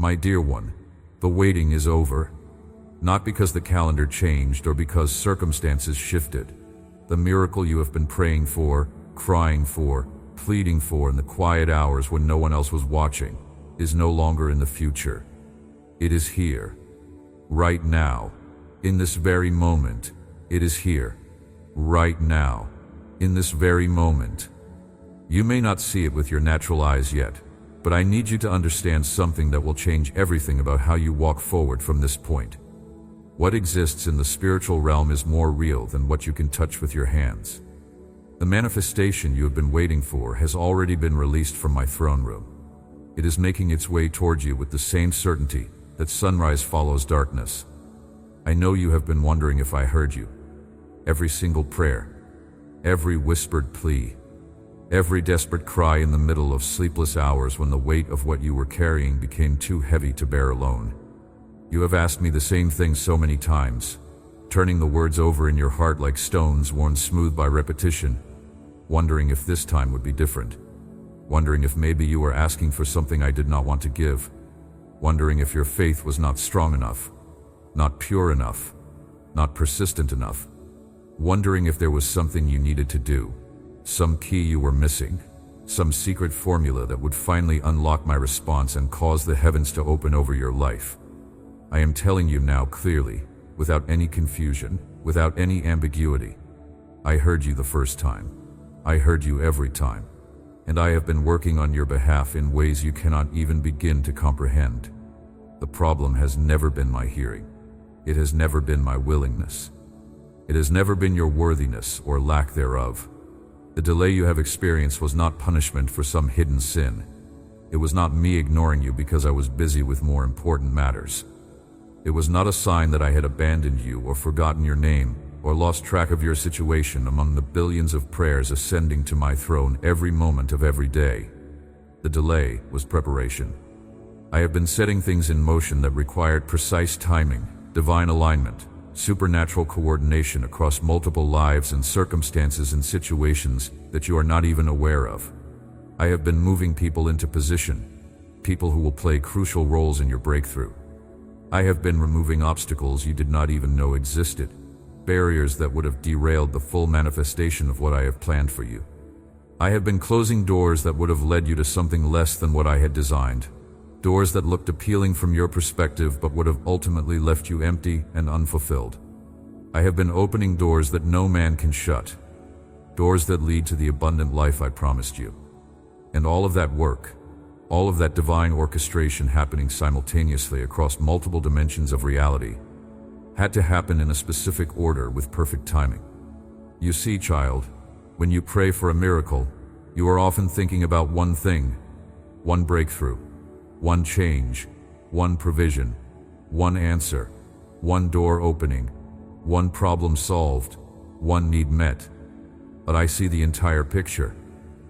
My dear one, the waiting is over. Not because the calendar changed or because circumstances shifted. The miracle you have been praying for, crying for, pleading for in the quiet hours when no one else was watching, is no longer in the future. It is here. Right now. In this very moment. It is here. Right now. In this very moment. You may not see it with your natural eyes yet, but I need you to understand something that will change everything about how you walk forward from this point. What exists in the spiritual realm is more real than what you can touch with your hands. The manifestation you have been waiting for has already been released from my throne room. It is making its way towards you with the same certainty that sunrise follows darkness. I know you have been wondering if I heard you. Every single prayer, every whispered plea, every desperate cry in the middle of sleepless hours when the weight of what you were carrying became too heavy to bear alone. You have asked me the same thing so many times, turning the words over in your heart like stones worn smooth by repetition, wondering if this time would be different, wondering if maybe you were asking for something I did not want to give, wondering if your faith was not strong enough, not pure enough, not persistent enough, wondering if there was something you needed to do, some key you were missing, some secret formula that would finally unlock my response and cause the heavens to open over your life. I am telling you now clearly, without any confusion, without any ambiguity. I heard you the first time. I heard you every time. And I have been working on your behalf in ways you cannot even begin to comprehend. The problem has never been my hearing. It has never been my willingness. It has never been your worthiness or lack thereof. The delay you have experienced was not punishment for some hidden sin. It was not me ignoring you because I was busy with more important matters. It was not a sign that I had abandoned you or forgotten your name or lost track of your situation among the billions of prayers ascending to my throne every moment of every day. The delay was preparation. I have been setting things in motion that required precise timing, divine alignment, supernatural coordination across multiple lives and circumstances and situations that you are not even aware of. I have been moving people into position, people who will play crucial roles in your breakthrough. I have been removing obstacles you did not even know existed, barriers that would have derailed the full manifestation of what I have planned for you. I have been closing doors that would have led you to something less than what I had designed, doors that looked appealing from your perspective but would have ultimately left you empty and unfulfilled. I have been opening doors that no man can shut, doors that lead to the abundant life I promised you. And all of that work, all of that divine orchestration happening simultaneously across multiple dimensions of reality, had to happen in a specific order with perfect timing. You see, child, when you pray for a miracle, you are often thinking about one thing, one breakthrough, one change, one provision, one answer, one door opening, one problem solved, one need met. But I see the entire picture.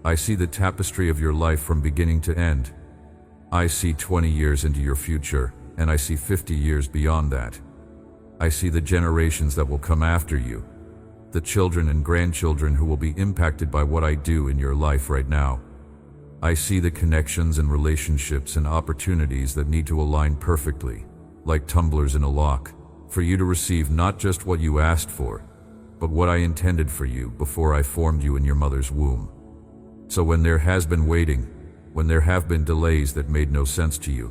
I see the tapestry of your life from beginning to end. I see 20 years into your future, and I see 50 years beyond that. I see the generations that will come after you, the children and grandchildren who will be impacted by what I do in your life right now. I see the connections and relationships and opportunities that need to align perfectly, like tumblers in a lock, for you to receive not just what you asked for, but what I intended for you before I formed you in your mother's womb. So when there has been waiting, when there have been delays that made no sense to you,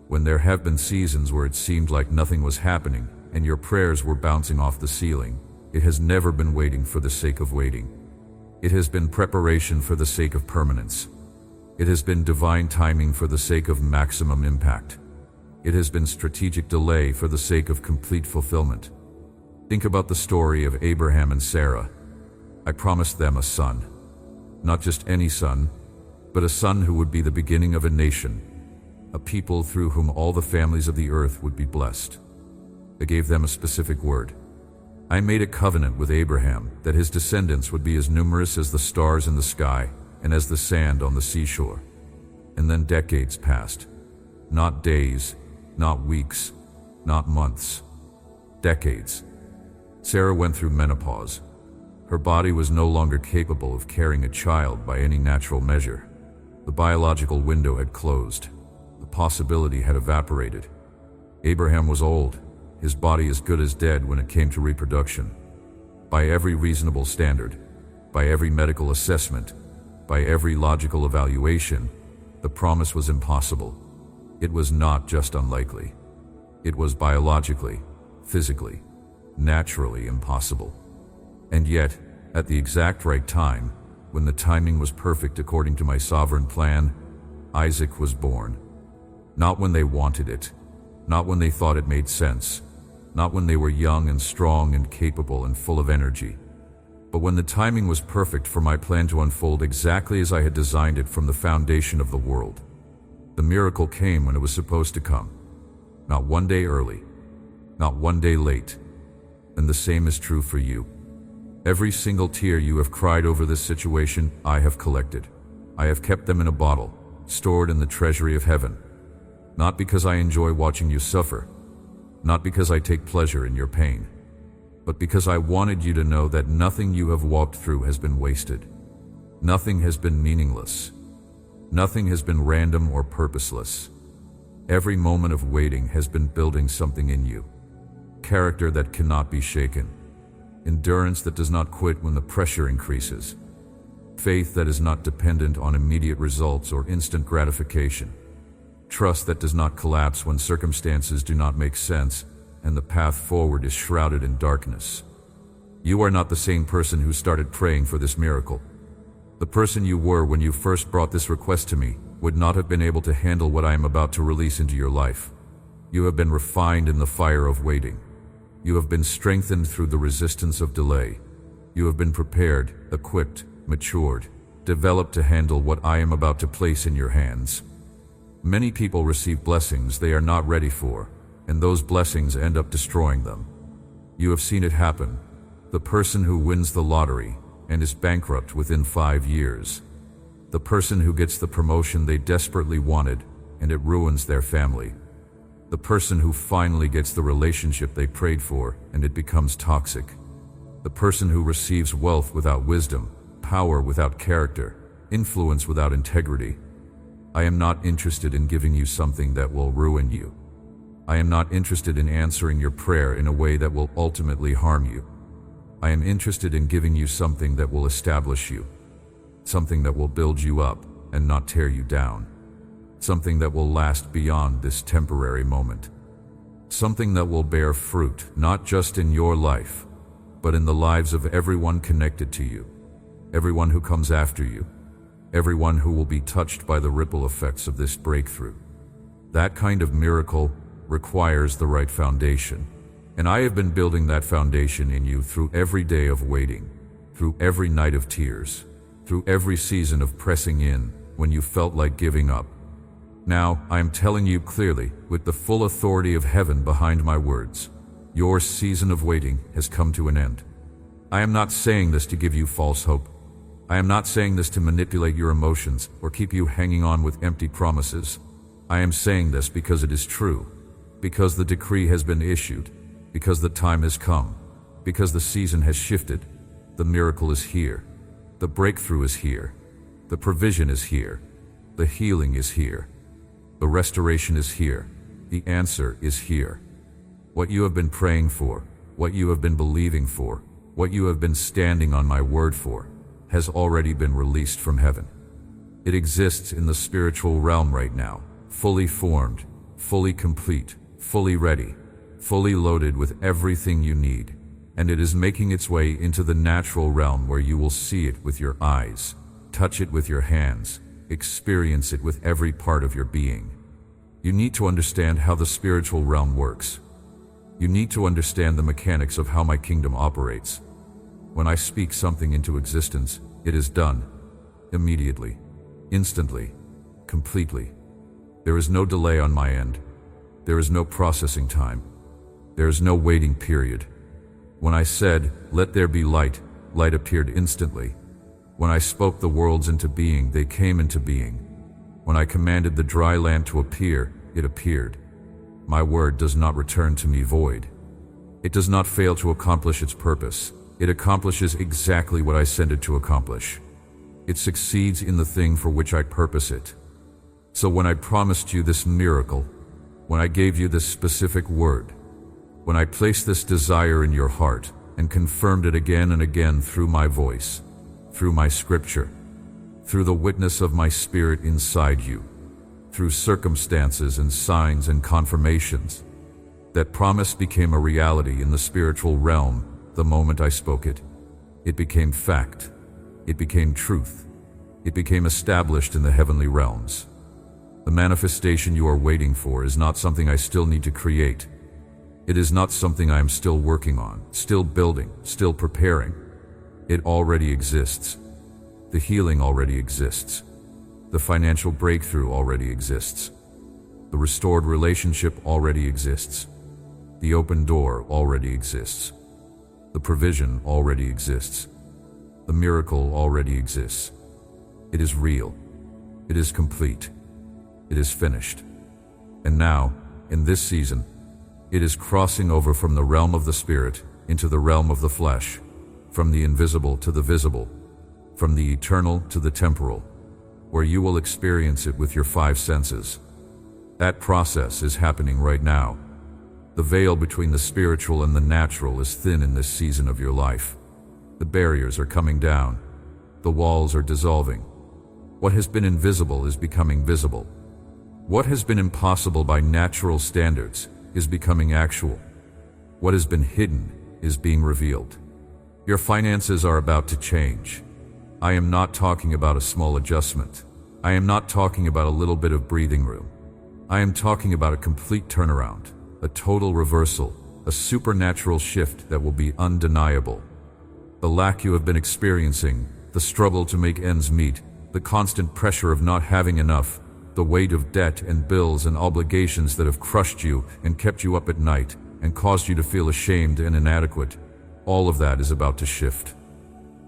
when there have been seasons where it seemed like nothing was happening and your prayers were bouncing off the ceiling, it has never been waiting for the sake of waiting. It has been preparation for the sake of permanence. It has been divine timing for the sake of maximum impact. It has been strategic delay for the sake of complete fulfillment. Think about the story of Abraham and Sarah. I promised them a son. Not just any son, but a son who would be the beginning of a nation, a people through whom all the families of the earth would be blessed. I gave them a specific word. I made a covenant with Abraham that his descendants would be as numerous as the stars in the sky and as the sand on the seashore. And then decades passed. Not days, not weeks, not months. Decades. Sarah went through menopause. Her body was no longer capable of carrying a child by any natural measure. The biological window had closed. The possibility had evaporated. Abraham was old, his body as good as dead when it came to reproduction. By every reasonable standard, by every medical assessment, by every logical evaluation, the promise was impossible. It was not just unlikely. It was biologically, physically, naturally impossible. And yet, at the exact right time, when the timing was perfect according to my sovereign plan, Isaac was born. Not when they wanted it, not when they thought it made sense, not when they were young and strong and capable and full of energy, but when the timing was perfect for my plan to unfold exactly as I had designed it from the foundation of the world. The miracle came when it was supposed to come. Not one day early, not one day late. And the same is true for you. Every single tear you have cried over this situation, I have collected. I have kept them in a bottle, stored in the treasury of heaven. Not because I enjoy watching you suffer, not because I take pleasure in your pain, but because I wanted you to know that nothing you have walked through has been wasted. Nothing has been meaningless. Nothing has been random or purposeless. Every moment of waiting has been building something in you. Character that cannot be shaken. Endurance that does not quit when the pressure increases. Faith that is not dependent on immediate results or instant gratification. Trust that does not collapse when circumstances do not make sense and the path forward is shrouded in darkness. You are not the same person who started praying for this miracle. The person you were when you first brought this request to me would not have been able to handle what I am about to release into your life. You have been refined in the fire of waiting. You have been strengthened through the resistance of delay. You have been prepared, equipped, matured, developed to handle what I am about to place in your hands. Many people receive blessings they are not ready for, and those blessings end up destroying them. You have seen it happen. The person who wins the lottery and is bankrupt within 5 years. The person who gets the promotion they desperately wanted and it ruins their family. The person who finally gets the relationship they prayed for and it becomes toxic. The person who receives wealth without wisdom, power without character, influence without integrity. I am not interested in giving you something that will ruin you. I am not interested in answering your prayer in a way that will ultimately harm you. I am interested in giving you something that will establish you. Something that will build you up and not tear you down. Something that will last beyond this temporary moment. Something that will bear fruit, not just in your life, but in the lives of everyone connected to you, everyone who comes after you, everyone who will be touched by the ripple effects of this breakthrough. That kind of miracle requires the right foundation, and I have been building that foundation in you through every day of waiting, through every night of tears, through every season of pressing in when you felt like giving up. Now, I am telling you clearly, with the full authority of heaven behind my words, your season of waiting has come to an end. I am not saying this to give you false hope. I am not saying this to manipulate your emotions or keep you hanging on with empty promises. I am saying this because it is true, because the decree has been issued, because the time has come, because the season has shifted. The miracle is here. The breakthrough is here. The provision is here. The healing is here. The restoration is here. The answer is here. What you have been praying for, what you have been believing for, what you have been standing on my word for, has already been released from heaven. It exists in the spiritual realm right now, fully formed, fully complete, fully ready, fully loaded with everything you need, and it is making its way into the natural realm where you will see it with your eyes, touch it with your hands, experience it with every part of your being. You need to understand how the spiritual realm works. You need to understand the mechanics of how my kingdom operates. When I speak something into existence, it is done. Immediately. Instantly. Completely. There is no delay on my end. There is no processing time. There is no waiting period. When I said, "Let there be light," light appeared instantly. When I spoke the worlds into being, they came into being. When I commanded the dry land to appear, it appeared. My word does not return to me void. It does not fail to accomplish its purpose. It accomplishes exactly what I send it to accomplish. It succeeds in the thing for which I purpose it. So when I promised you this miracle, when I gave you this specific word, when I placed this desire in your heart and confirmed it again and again through my voice, through my scripture, through the witness of my spirit inside you, through circumstances and signs and confirmations, that promise became a reality in the spiritual realm the moment I spoke it. It became fact. It became truth. It became established in the heavenly realms. The manifestation you are waiting for is not something I still need to create. It is not something I am still working on, still building, still preparing. It already exists. The healing already exists. The financial breakthrough already exists. The restored relationship already exists. The open door already exists. The provision already exists. The miracle already exists. It is real. It is complete. It is finished. And now, in this season, it is crossing over from the realm of the spirit into the realm of the flesh, from the invisible to the visible, from the eternal to the temporal, where you will experience it with your 5 senses. That process is happening right now. The veil between the spiritual and the natural is thin in this season of your life. The barriers are coming down. The walls are dissolving. What has been invisible is becoming visible. What has been impossible by natural standards is becoming actual. What has been hidden is being revealed. Your finances are about to change. I am not talking about a small adjustment. I am not talking about a little bit of breathing room. I am talking about a complete turnaround, a total reversal, a supernatural shift that will be undeniable. The lack you have been experiencing, the struggle to make ends meet, the constant pressure of not having enough, the weight of debt and bills and obligations that have crushed you and kept you up at night and caused you to feel ashamed and inadequate, all of that is about to shift.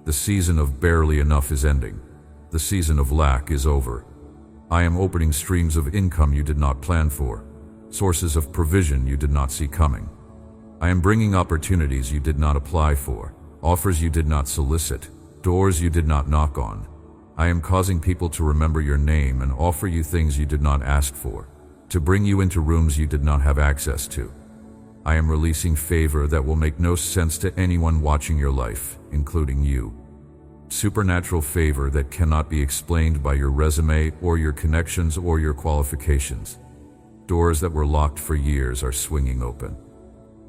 The season of barely enough is ending. The season of lack is over. I am opening streams of income you did not plan for, sources of provision you did not see coming. I am bringing opportunities you did not apply for, offers you did not solicit, doors you did not knock on. I am causing people to remember your name and offer you things you did not ask for, to bring you into rooms you did not have access to. I am releasing favor that will make no sense to anyone watching your life, including you. Supernatural favor that cannot be explained by your resume or your connections or your qualifications. Doors that were locked for years are swinging open.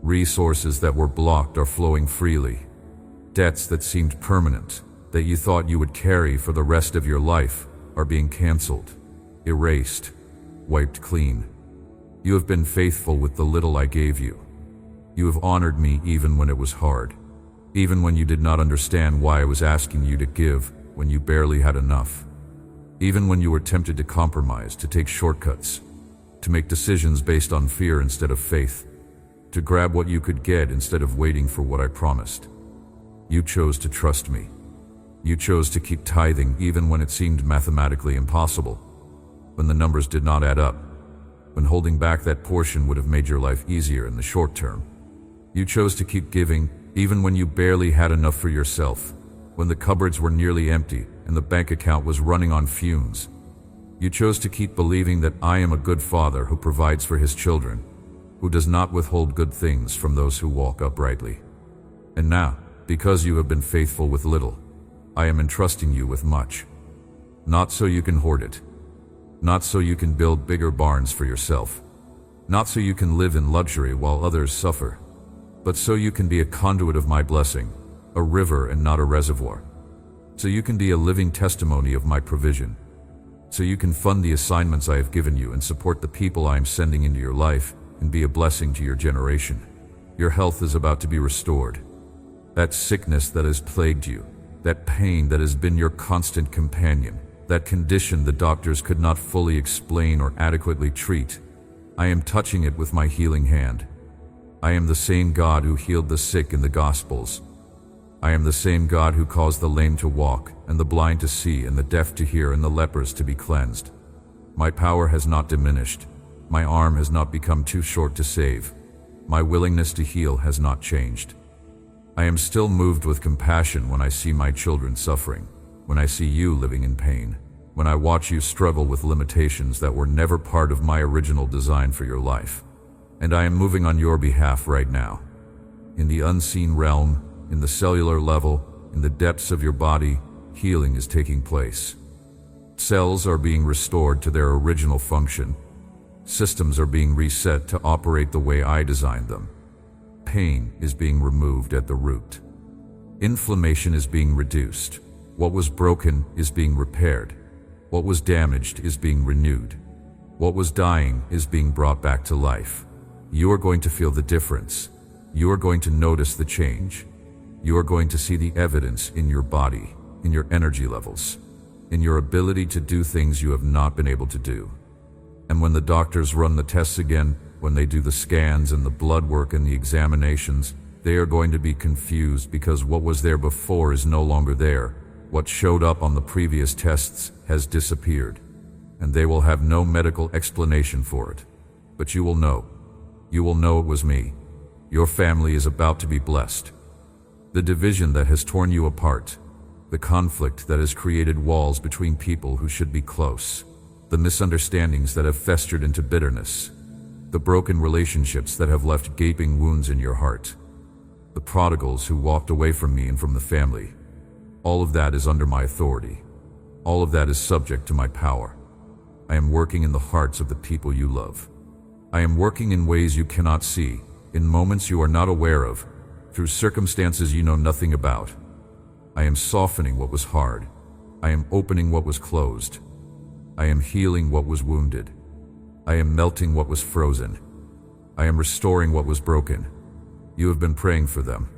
Resources that were blocked are flowing freely. Debts that seemed permanent, that you thought you would carry for the rest of your life, are being canceled, erased, wiped clean. You have been faithful with the little I gave you. You have honored me even when it was hard, even when you did not understand why I was asking you to give when you barely had enough, even when you were tempted to compromise, to take shortcuts, to make decisions based on fear instead of faith, to grab what you could get instead of waiting for what I promised. You chose to trust me. You chose to keep tithing even when it seemed mathematically impossible, when the numbers did not add up, when holding back that portion would have made your life easier in the short term. You chose to keep giving even when you barely had enough for yourself, when the cupboards were nearly empty and the bank account was running on fumes. You chose to keep believing that I am a good father who provides for his children, who does not withhold good things from those who walk uprightly. And now, because you have been faithful with little, I am entrusting you with much. Not so you can hoard it. Not so you can build bigger barns for yourself. Not so you can live in luxury while others suffer. But so you can be a conduit of my blessing, a river and not a reservoir. So you can be a living testimony of my provision. So you can fund the assignments I have given you and support the people I am sending into your life and be a blessing to your generation. Your health is about to be restored. That sickness that has plagued you, that pain that has been your constant companion, that condition the doctors could not fully explain or adequately treat, I am touching it with my healing hand. I am the same God who healed the sick in the Gospels. I am the same God who caused the lame to walk, and the blind to see, and the deaf to hear, and the lepers to be cleansed. My power has not diminished. My arm has not become too short to save. My willingness to heal has not changed. I am still moved with compassion when I see my children suffering, when I see you living in pain. when I watch you struggle with limitations that were never part of my original design for your life. And I am moving on your behalf right now. In the unseen realm, in the cellular level, in the depths of your body, healing is taking place. Cells are being restored to their original function. Systems are being reset to operate the way I designed them. Pain is being removed at the root. Inflammation is being reduced. What was broken is being repaired. What was damaged is being renewed. What was dying is being brought back to life. You are going to feel the difference. You are going to notice the change. You are going to see the evidence in your body, in your energy levels, in your ability to do things you have not been able to do. And when the doctors run the tests again, when they do the scans and the blood work and the examinations, they are going to be confused because what was there before is no longer there. What showed up on the previous tests has disappeared, and they will have no medical explanation for it. But you will know. You will know it was me. Your family is about to be blessed. The division that has torn you apart, the conflict that has created walls between people who should be close, the misunderstandings that have festered into bitterness, the broken relationships that have left gaping wounds in your heart, the prodigals who walked away from me and from the family. All of that is under my authority. All of that is subject to my power. I am working in the hearts of the people you love. I am working in ways you cannot see, in moments you are not aware of, through circumstances you know nothing about. I am softening what was hard. I am opening what was closed. I am healing what was wounded. I am melting what was frozen. I am restoring what was broken. You have been praying for them.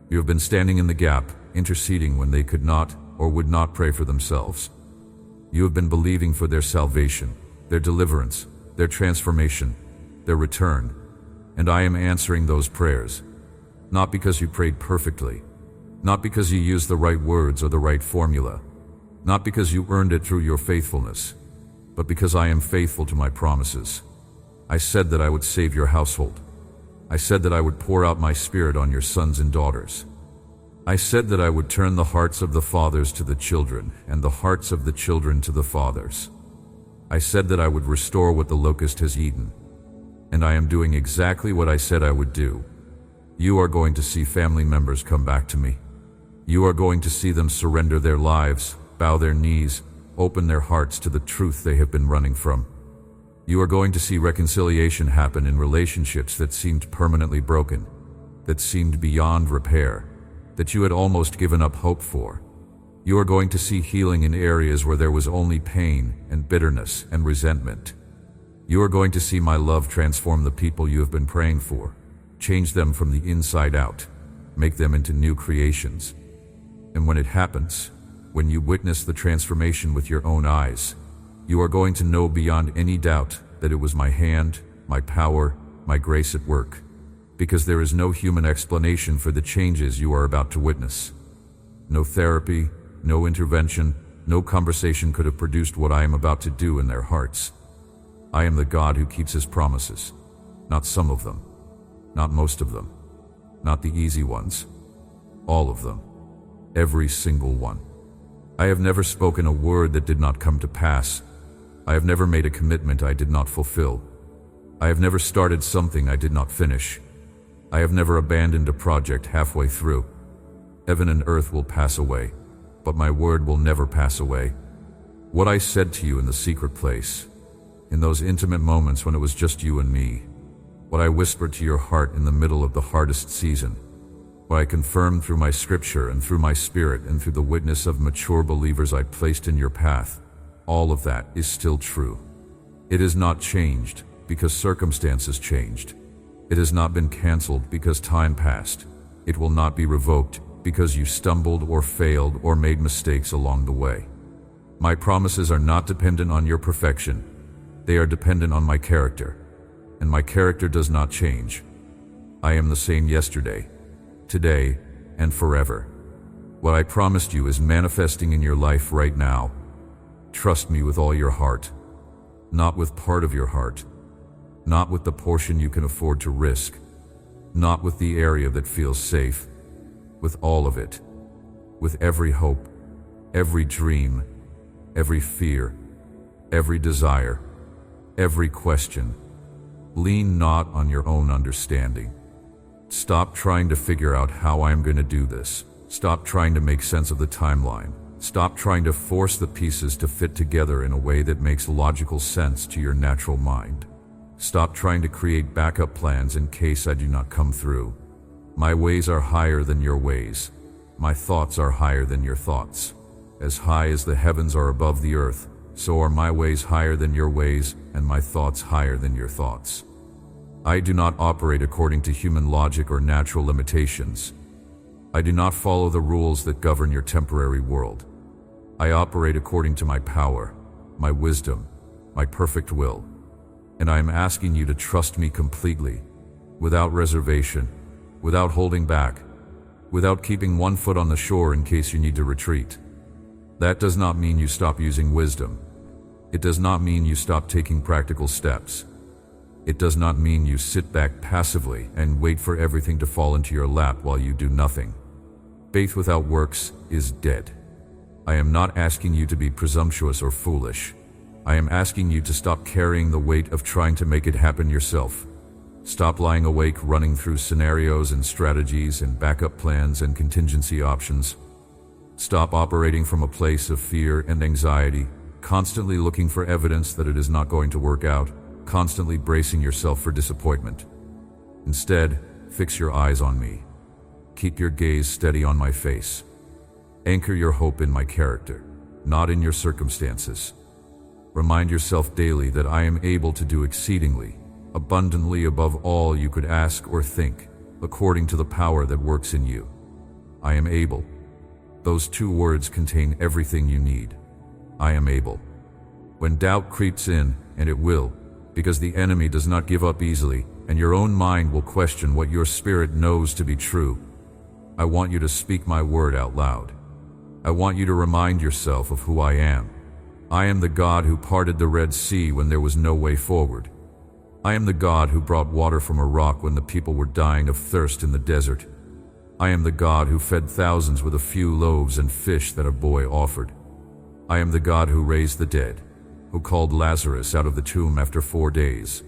You have been standing in the gap, interceding when they could not or would not pray for themselves. You have been believing for their salvation, their deliverance, their transformation, their return. And I am answering those prayers, not because you prayed perfectly, not because you used the right words or the right formula, not because you earned it through your faithfulness, but because I am faithful to my promises. I said that I would save your household. I said that I would pour out my spirit on your sons and daughters. I said that I would turn the hearts of the fathers to the children and the hearts of the children to the fathers. I said that I would restore what the locust has eaten. And I am doing exactly what I said I would do. You are going to see family members come back to me. You are going to see them surrender their lives, bow their knees, open their hearts to the truth they have been running from. You are going to see reconciliation happen in relationships that seemed permanently broken, that seemed beyond repair, that you had almost given up hope for. You are going to see healing in areas where there was only pain and bitterness and resentment. You are going to see my love transform the people you have been praying for, change them from the inside out, make them into new creations. And when it happens, when you witness the transformation with your own eyes, you are going to know beyond any doubt that it was my hand, my power, my grace at work, because there is no human explanation for the changes you are about to witness. No therapy, no intervention, no conversation could have produced what I am about to do in their hearts. I am the God who keeps his promises, not some of them, not most of them, not the easy ones, all of them, every single one. I have never spoken a word that did not come to pass. I have never made a commitment I did not fulfill. I have never started something I did not finish. I have never abandoned a project halfway through. Heaven and earth will pass away, but my word will never pass away. What I said to you in the secret place, in those intimate moments when it was just you and me, what I whispered to your heart in the middle of the hardest season, what I confirmed through my scripture and through my spirit and through the witness of mature believers I placed in your path, all of that is still true. It has not changed because circumstances changed. It has not been canceled because time passed. It will not be revoked because you stumbled or failed or made mistakes along the way. My promises are not dependent on your perfection. They are dependent on my character, and my character does not change. I am the same yesterday, today, and forever. What I promised you is manifesting in your life right now. Trust me with all your heart, not with part of your heart, not with the portion you can afford to risk, not with the area that feels safe, with all of it, with every hope, every dream, every fear, every desire, every question. Lean not on your own understanding. Stop trying to figure out how I am going to do this. Stop trying to make sense of the timeline. Stop trying to force the pieces to fit together in a way that makes logical sense to your natural mind. Stop trying to create backup plans in case I do not come through. My ways are higher than your ways. My thoughts are higher than your thoughts. As high as the heavens are above the earth, so are my ways higher than your ways, and my thoughts higher than your thoughts. I do not operate according to human logic or natural limitations. I do not follow the rules that govern your temporary world. I operate according to my power, my wisdom, my perfect will, and I am asking you to trust me completely, without reservation, without holding back, without keeping one foot on the shore in case you need to retreat. That does not mean you stop using wisdom. It does not mean you stop taking practical steps. It does not mean you sit back passively and wait for everything to fall into your lap while you do nothing. Faith without works is dead. I am not asking you to be presumptuous or foolish. I am asking you to stop carrying the weight of trying to make it happen yourself. Stop lying awake running through scenarios and strategies and backup plans and contingency options. Stop operating from a place of fear and anxiety, constantly looking for evidence that it is not going to work out, constantly bracing yourself for disappointment. Instead, fix your eyes on me. Keep your gaze steady on my face. Anchor your hope in my character, not in your circumstances. Remind yourself daily that I am able to do exceedingly, abundantly above all you could ask or think, according to the power that works in you. I am able. Those two words contain everything you need. I am able. When doubt creeps in, and it will, because the enemy does not give up easily, and your own mind will question what your spirit knows to be true, I want you to speak my word out loud. I want you to remind yourself of who I am. I am the God who parted the Red Sea when there was no way forward. I am the God who brought water from a rock when the people were dying of thirst in the desert. I am the God who fed thousands with a few loaves and fish that a boy offered. I am the God who raised the dead, who called Lazarus out of the tomb after 4 days.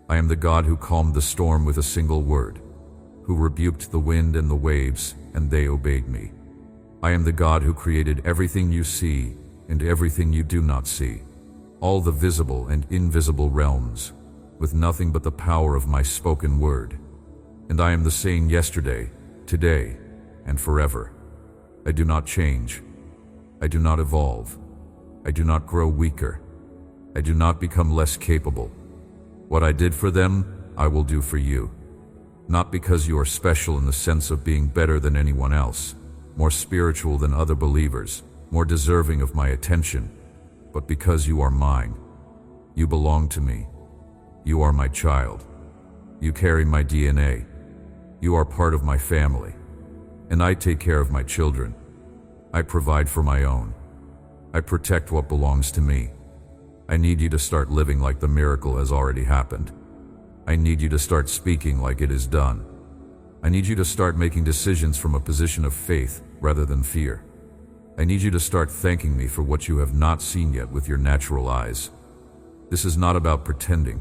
I am the God who calmed the storm with a single word, who rebuked the wind and the waves, and they obeyed me. I am the God who created everything you see and everything you do not see, all the visible and invisible realms, with nothing but the power of my spoken word. And I am the same yesterday, today, and forever. I do not change. I do not evolve. I do not grow weaker. I do not become less capable. What I did for them, I will do for you. Not because you are special in the sense of being better than anyone else, more spiritual than other believers, more deserving of my attention, but because you are mine. You belong to me. You are my child. You carry my DNA. You are part of my family. And I take care of my children. I provide for my own. I protect what belongs to me. I need you to start living like the miracle has already happened. I need you to start speaking like it is done. I need you to start making decisions from a position of faith rather than fear. I need you to start thanking me for what you have not seen yet with your natural eyes. This is not about pretending.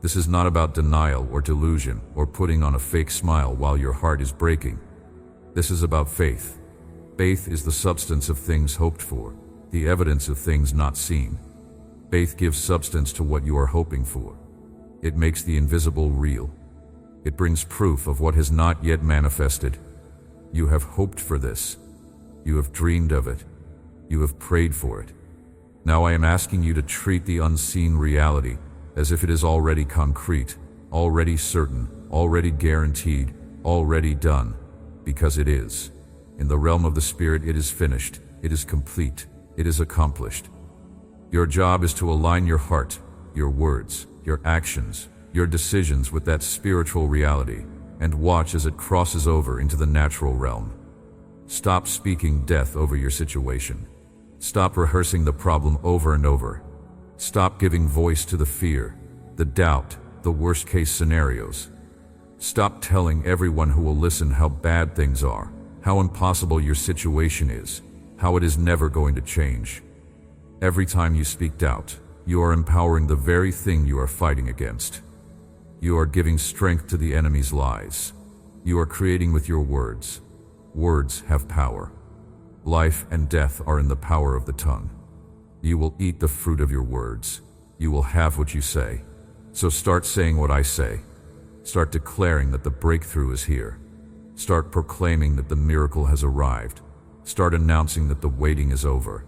This is not about denial or delusion or putting on a fake smile while your heart is breaking. This is about faith. Faith is the substance of things hoped for, the evidence of things not seen. Faith gives substance to what you are hoping for. It makes the invisible real. It brings proof of what has not yet manifested. You have hoped for this. You have dreamed of it. You have prayed for it. Now I am asking you to treat the unseen reality as if it is already concrete, already certain, already guaranteed, already done, because it is. In the realm of the Spirit, it is finished, it is complete, it is accomplished. Your job is to align your heart, your words, your actions, your decisions with that spiritual reality, and watch as it crosses over into the natural realm. Stop speaking death over your situation. Stop rehearsing the problem over and over. Stop giving voice to the fear, the doubt, the worst-case scenarios. Stop telling everyone who will listen how bad things are, how impossible your situation is, how it is never going to change. Every time you speak doubt, you are empowering the very thing you are fighting against. You are giving strength to the enemy's lies. You are creating with your words. Words have power. Life and death are in the power of the tongue. You will eat the fruit of your words. You will have what you say. So start saying what I say. Start declaring that the breakthrough is here. Start proclaiming that the miracle has arrived. Start announcing that the waiting is over.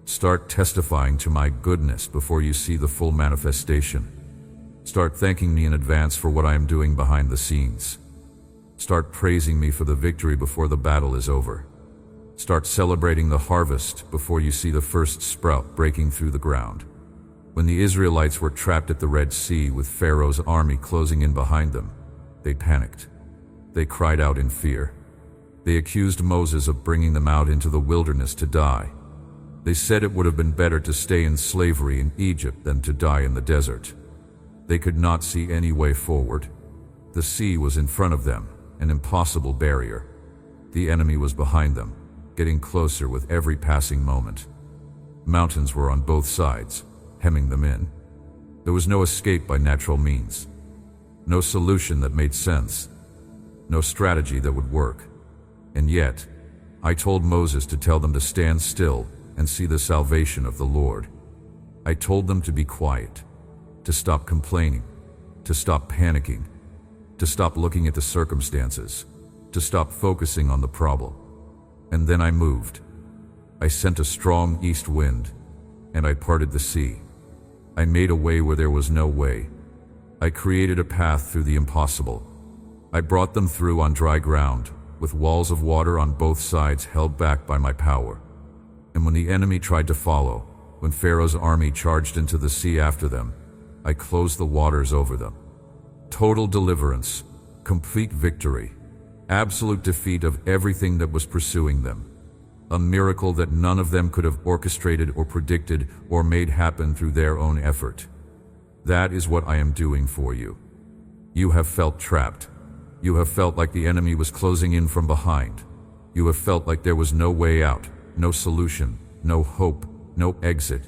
Start testifying to my goodness before you see the full manifestation. Start thanking me in advance for what I am doing behind the scenes. Start praising me for the victory before the battle is over. Start celebrating the harvest before you see the first sprout breaking through the ground. When the Israelites were trapped at the Red Sea with Pharaoh's army closing in behind them, they panicked. They cried out in fear. They accused Moses of bringing them out into the wilderness to die. They said it would have been better to stay in slavery in Egypt than to die in the desert. They could not see any way forward. The sea was in front of them, an impossible barrier. The enemy was behind them, getting closer with every passing moment. Mountains were on both sides, hemming them in. There was no escape by natural means. No solution that made sense. No strategy that would work. And yet, I told Moses to tell them to stand still and see the salvation of the Lord. I told them to be quiet, to stop complaining, to stop panicking, to stop looking at the circumstances, to stop focusing on the problem. And then I moved. I sent a strong east wind, and I parted the sea. I made a way where there was no way. I created a path through the impossible. I brought them through on dry ground, with walls of water on both sides held back by my power. And when the enemy tried to follow, when Pharaoh's army charged into the sea after them, I closed the waters over them. Total deliverance, complete victory, absolute defeat of everything that was pursuing them. A miracle that none of them could have orchestrated or predicted or made happen through their own effort. That is what I am doing for you. You have felt trapped. You have felt like the enemy was closing in from behind. You have felt like there was no way out, no solution, no hope, no exit.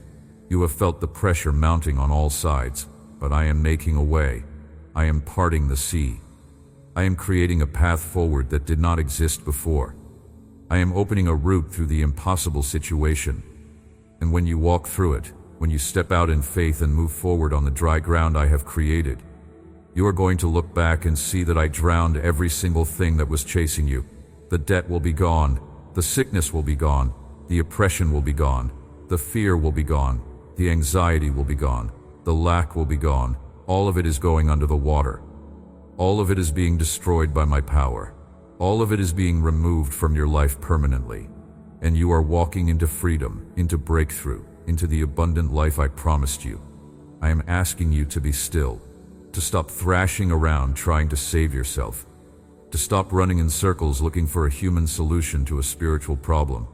You have felt the pressure mounting on all sides, but I am making a way. I am parting the sea. I am creating a path forward that did not exist before. I am opening a route through the impossible situation. And when you walk through it, when you step out in faith and move forward on the dry ground I have created, you are going to look back and see that I drowned every single thing that was chasing you. The debt will be gone. The sickness will be gone. The oppression will be gone. The fear will be gone. The anxiety will be gone. The lack will be gone. All of it is going under the water. All of it is being destroyed by my power. All of it is being removed from your life permanently. And you are walking into freedom, into breakthrough, into the abundant life I promised you. I am asking you to be still, to stop thrashing around trying to save yourself, to stop running in circles looking for a human solution to a spiritual problem,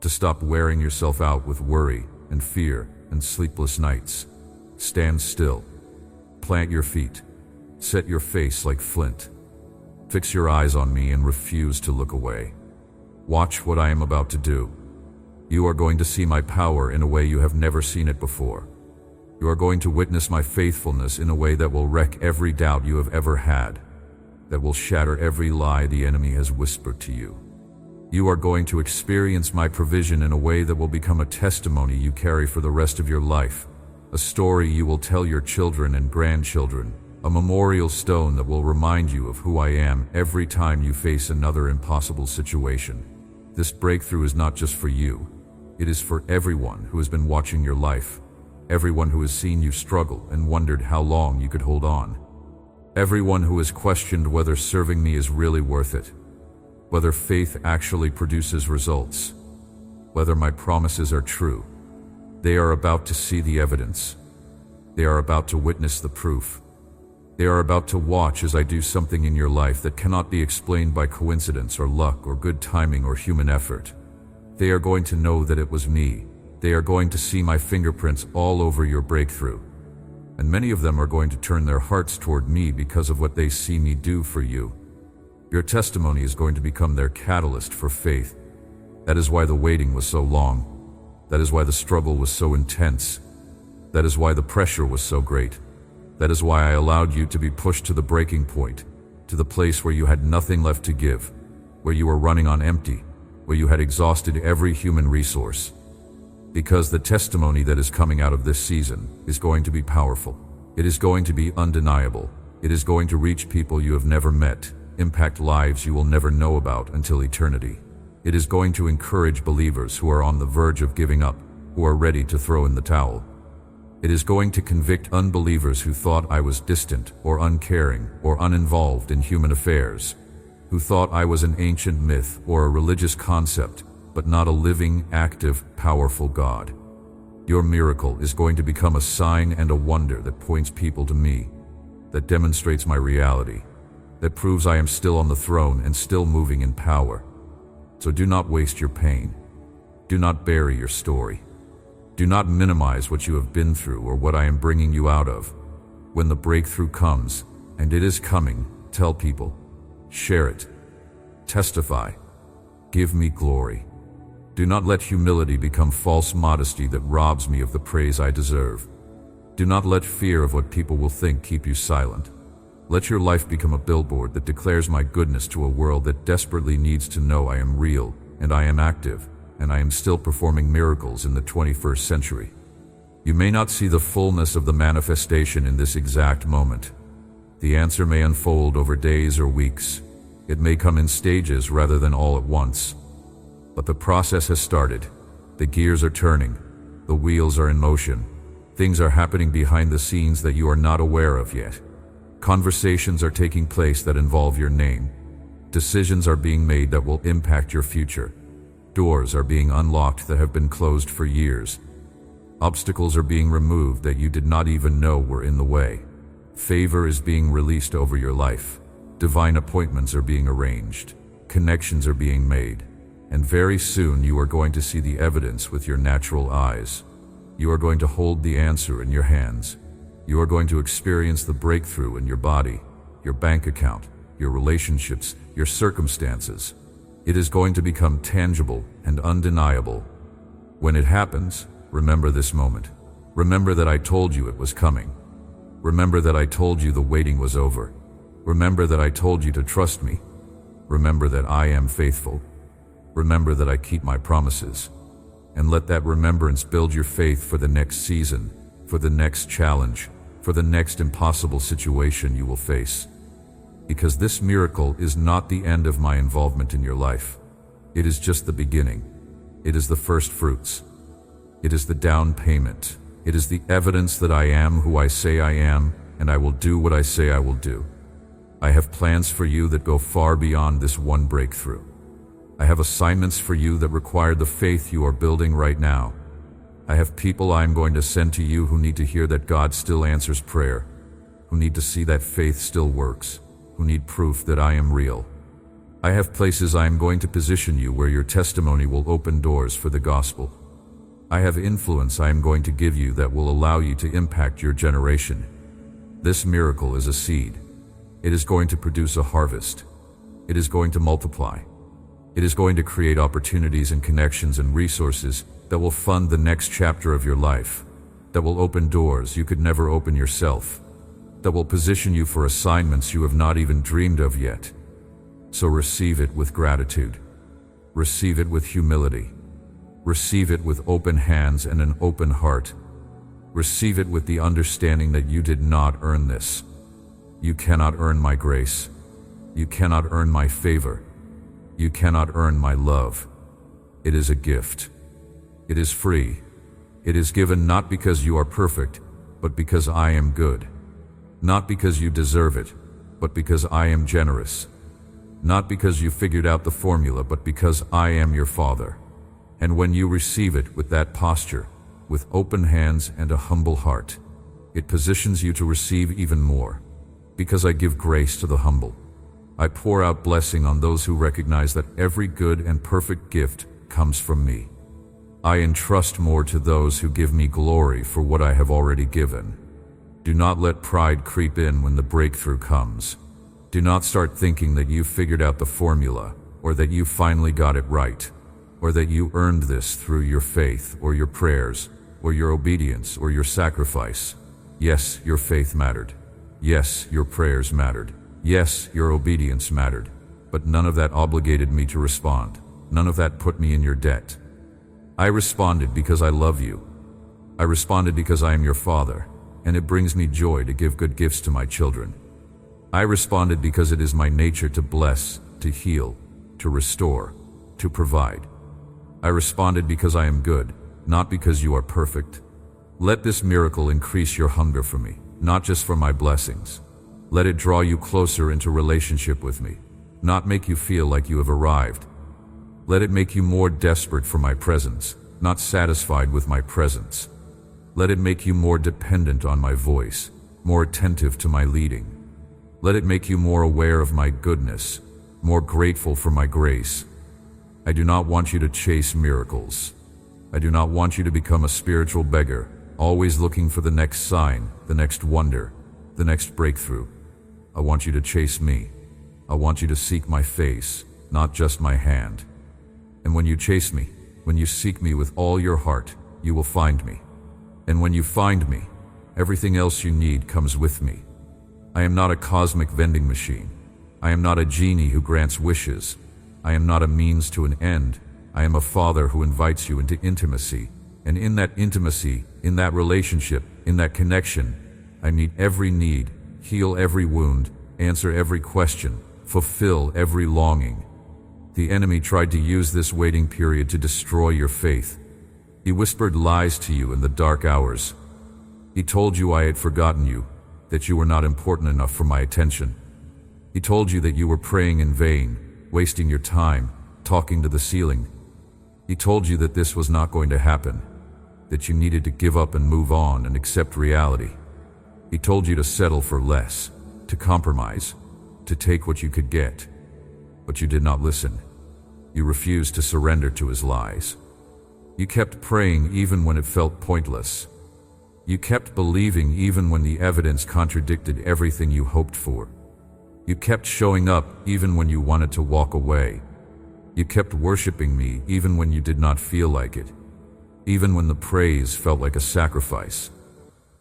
to stop wearing yourself out with worry and fear and sleepless nights. Stand still. Plant your feet. Set your face like flint. Fix your eyes on me and refuse to look away. Watch what I am about to do. You are going to see my power in a way you have never seen it before. You are going to witness my faithfulness in a way that will wreck every doubt you have ever had, that will shatter every lie the enemy has whispered to you. You are going to experience my provision in a way that will become a testimony you carry for the rest of your life, a story you will tell your children and grandchildren, a memorial stone that will remind you of who I am every time you face another impossible situation. This breakthrough is not just for you. It is for everyone who has been watching your life, everyone who has seen you struggle and wondered how long you could hold on, everyone who has questioned whether serving me is really worth it, whether faith actually produces results, whether my promises are true. They are about to see the evidence. They are about to witness the proof. They are about to watch as I do something in your life that cannot be explained by coincidence or luck or good timing or human effort. They are going to know that it was me. They are going to see my fingerprints all over your breakthrough. And many of them are going to turn their hearts toward me because of what they see me do for you. Your testimony is going to become their catalyst for faith. That is why the waiting was so long. That is why the struggle was so intense. That is why the pressure was so great. That is why I allowed you to be pushed to the breaking point, to the place where you had nothing left to give, where you were running on empty, where you had exhausted every human resource. Because the testimony that is coming out of this season is going to be powerful. It is going to be undeniable. It is going to reach people you have never met, impact lives you will never know about until eternity. It is going to encourage believers who are on the verge of giving up, who are ready to throw in the towel. It is going to convict unbelievers who thought I was distant or uncaring or uninvolved in human affairs, who thought I was an ancient myth or a religious concept, but not a living, active, powerful God. Your miracle is going to become a sign and a wonder that points people to me, that demonstrates my reality, that proves I am still on the throne and still moving in power. So do not waste your pain. Do not bury your story. Do not minimize what you have been through or what I am bringing you out of. When the breakthrough comes, and it is coming, tell people. Share it. Testify. Give me glory. Do not let humility become false modesty that robs me of the praise I deserve. Do not let fear of what people will think keep you silent. Let your life become a billboard that declares my goodness to a world that desperately needs to know I am real, and I am active, and I am still performing miracles in the 21st century. You may not see the fullness of the manifestation in this exact moment. The answer may unfold over days or weeks. It may come in stages rather than all at once. But the process has started. The gears are turning. The wheels are in motion. Things are happening behind the scenes that you are not aware of yet. Conversations are taking place that involve your name. Decisions are being made that will impact your future. Doors are being unlocked that have been closed for years. Obstacles are being removed that you did not even know were in the way. Favor is being released over your life. Divine appointments are being arranged. Connections are being made. And very soon you are going to see the evidence with your natural eyes. You are going to hold the answer in your hands. You are going to experience the breakthrough in your body, your bank account, your relationships, your circumstances. It is going to become tangible and undeniable. When it happens, remember this moment. Remember that I told you it was coming. Remember that I told you the waiting was over. Remember that I told you to trust me. Remember that I am faithful. Remember that I keep my promises. And let that remembrance build your faith for the next season, for the next challenge, for the next impossible situation you will face. Because this miracle is not the end of my involvement in your life. It is just the beginning. It is the first fruits. It is the down payment. It is the evidence that I am who I say I am, and I will do what I say I will do. I have plans for you that go far beyond this one breakthrough. I have assignments for you that require the faith you are building right now. I have people I am going to send to you who need to hear that God still answers prayer, who need to see that faith still works, who need proof that I am real. I have places I am going to position you where your testimony will open doors for the gospel. I have influence I am going to give you that will allow you to impact your generation. This miracle is a seed. It is going to produce a harvest. It is going to multiply. It is going to create opportunities and connections and resources that will fund the next chapter of your life, that will open doors you could never open yourself, that will position you for assignments you have not even dreamed of yet. So receive it with gratitude. Receive it with humility. Receive it with open hands and an open heart. Receive it with the understanding that you did not earn this. You cannot earn my grace. You cannot earn my favor. You cannot earn my love. It is a gift. It is free. It is given not because you are perfect, but because I am good. Not because you deserve it, but because I am generous. Not because you figured out the formula, but because I am your Father. And when you receive it with that posture, with open hands and a humble heart, it positions you to receive even more. Because I give grace to the humble. I pour out blessing on those who recognize that every good and perfect gift comes from me. I entrust more to those who give me glory for what I have already given. Do not let pride creep in when the breakthrough comes. Do not start thinking that you've figured out the formula, or that you finally got it right, or that you earned this through your faith or your prayers or your obedience or your sacrifice. Yes, your faith mattered. Yes, your prayers mattered. Yes, your obedience mattered. But none of that obligated me to respond. None of that put me in your debt. I responded because I love you. I responded because I am your father, and it brings me joy to give good gifts to my children. I responded because it is my nature to bless, to heal, to restore, to provide. I responded because I am good, not because you are perfect. Let this miracle increase your hunger for me, not just for my blessings. Let it draw you closer into relationship with me, not make you feel like you have arrived. Let it make you more desperate for my presence, not satisfied with my presence. Let it make you more dependent on my voice, more attentive to my leading. Let it make you more aware of my goodness, more grateful for my grace. I do not want you to chase miracles. I do not want you to become a spiritual beggar, always looking for the next sign, the next wonder, the next breakthrough. I want you to chase me. I want you to seek my face, not just my hand. And when you chase me, when you seek me with all your heart, you will find me. And when you find me, everything else you need comes with me. I am not a cosmic vending machine. I am not a genie who grants wishes. I am not a means to an end. I am a father who invites you into intimacy. And in that intimacy, in that relationship, in that connection, I meet every need, heal every wound, answer every question, fulfill every longing. The enemy tried to use this waiting period to destroy your faith. He whispered lies to you in the dark hours. He told you I had forgotten you, that you were not important enough for my attention. He told you that you were praying in vain, wasting your time, talking to the ceiling. He told you that this was not going to happen, that you needed to give up and move on and accept reality. He told you to settle for less, to compromise, to take what you could get. But you did not listen. You refused to surrender to his lies. You kept praying even when it felt pointless. You kept believing even when the evidence contradicted everything you hoped for. You kept showing up even when you wanted to walk away. You kept worshiping me even when you did not feel like it, even when the praise felt like a sacrifice.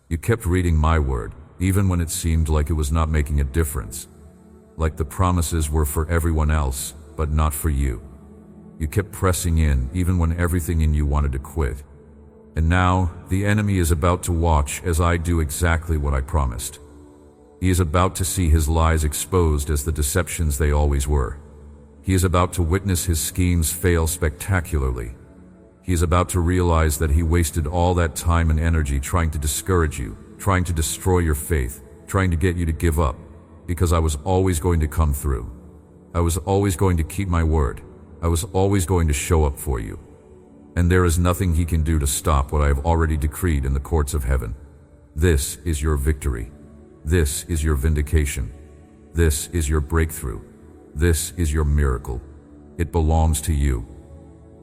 You kept reading my word even when it seemed like it was not making a difference, like the promises were for everyone else, but not for you. You kept pressing in even when everything in you wanted to quit. And now, the enemy is about to watch as I do exactly what I promised. He is about to see his lies exposed as the deceptions they always were. He is about to witness his schemes fail spectacularly. He is about to realize that he wasted all that time and energy trying to discourage you, trying to destroy your faith, trying to get you to give up, because I was always going to come through. I was always going to keep my word. I was always going to show up for you. And there is nothing he can do to stop what I have already decreed in the courts of heaven. This is your victory. This is your vindication. This is your breakthrough. This is your miracle. It belongs to you.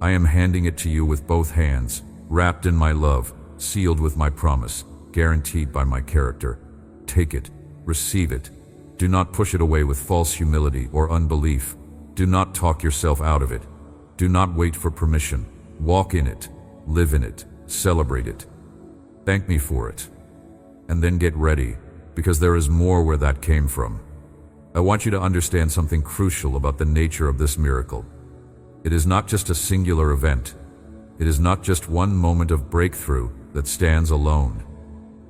I am handing it to you with both hands, wrapped in my love, sealed with my promise, guaranteed by my character. Take it. Receive it. Do not push it away with false humility or unbelief. Do not talk yourself out of it. Do not wait for permission. Walk in it. Live in it. Celebrate it. Thank me for it. And then get ready, because there is more where that came from. I want you to understand something crucial about the nature of this miracle. It is not just a singular event. It is not just one moment of breakthrough that stands alone.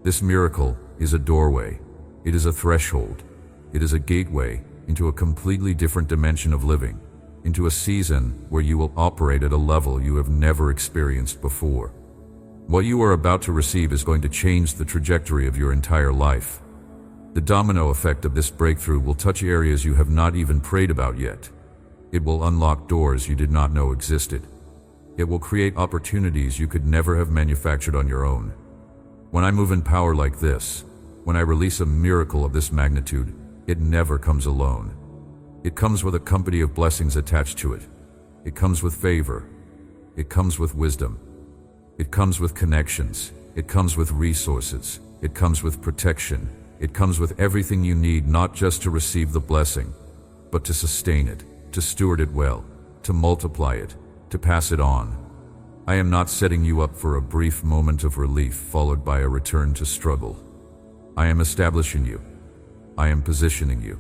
This miracle is a doorway. It is a threshold. It is a gateway into a completely different dimension of living, into a season where you will operate at a level you have never experienced before. What you are about to receive is going to change the trajectory of your entire life. The domino effect of this breakthrough will touch areas you have not even prayed about yet. It will unlock doors you did not know existed. It will create opportunities you could never have manufactured on your own. When I move in power like this, when I release a miracle of this magnitude, it never comes alone. It comes with a company of blessings attached to it. It comes with favor. It comes with wisdom. It comes with connections. It comes with resources. It comes with protection. It comes with everything you need, not just to receive the blessing, but to sustain it, to steward it well, to multiply it, to pass it on. I am not setting you up for a brief moment of relief followed by a return to struggle. I am establishing you. I am positioning you.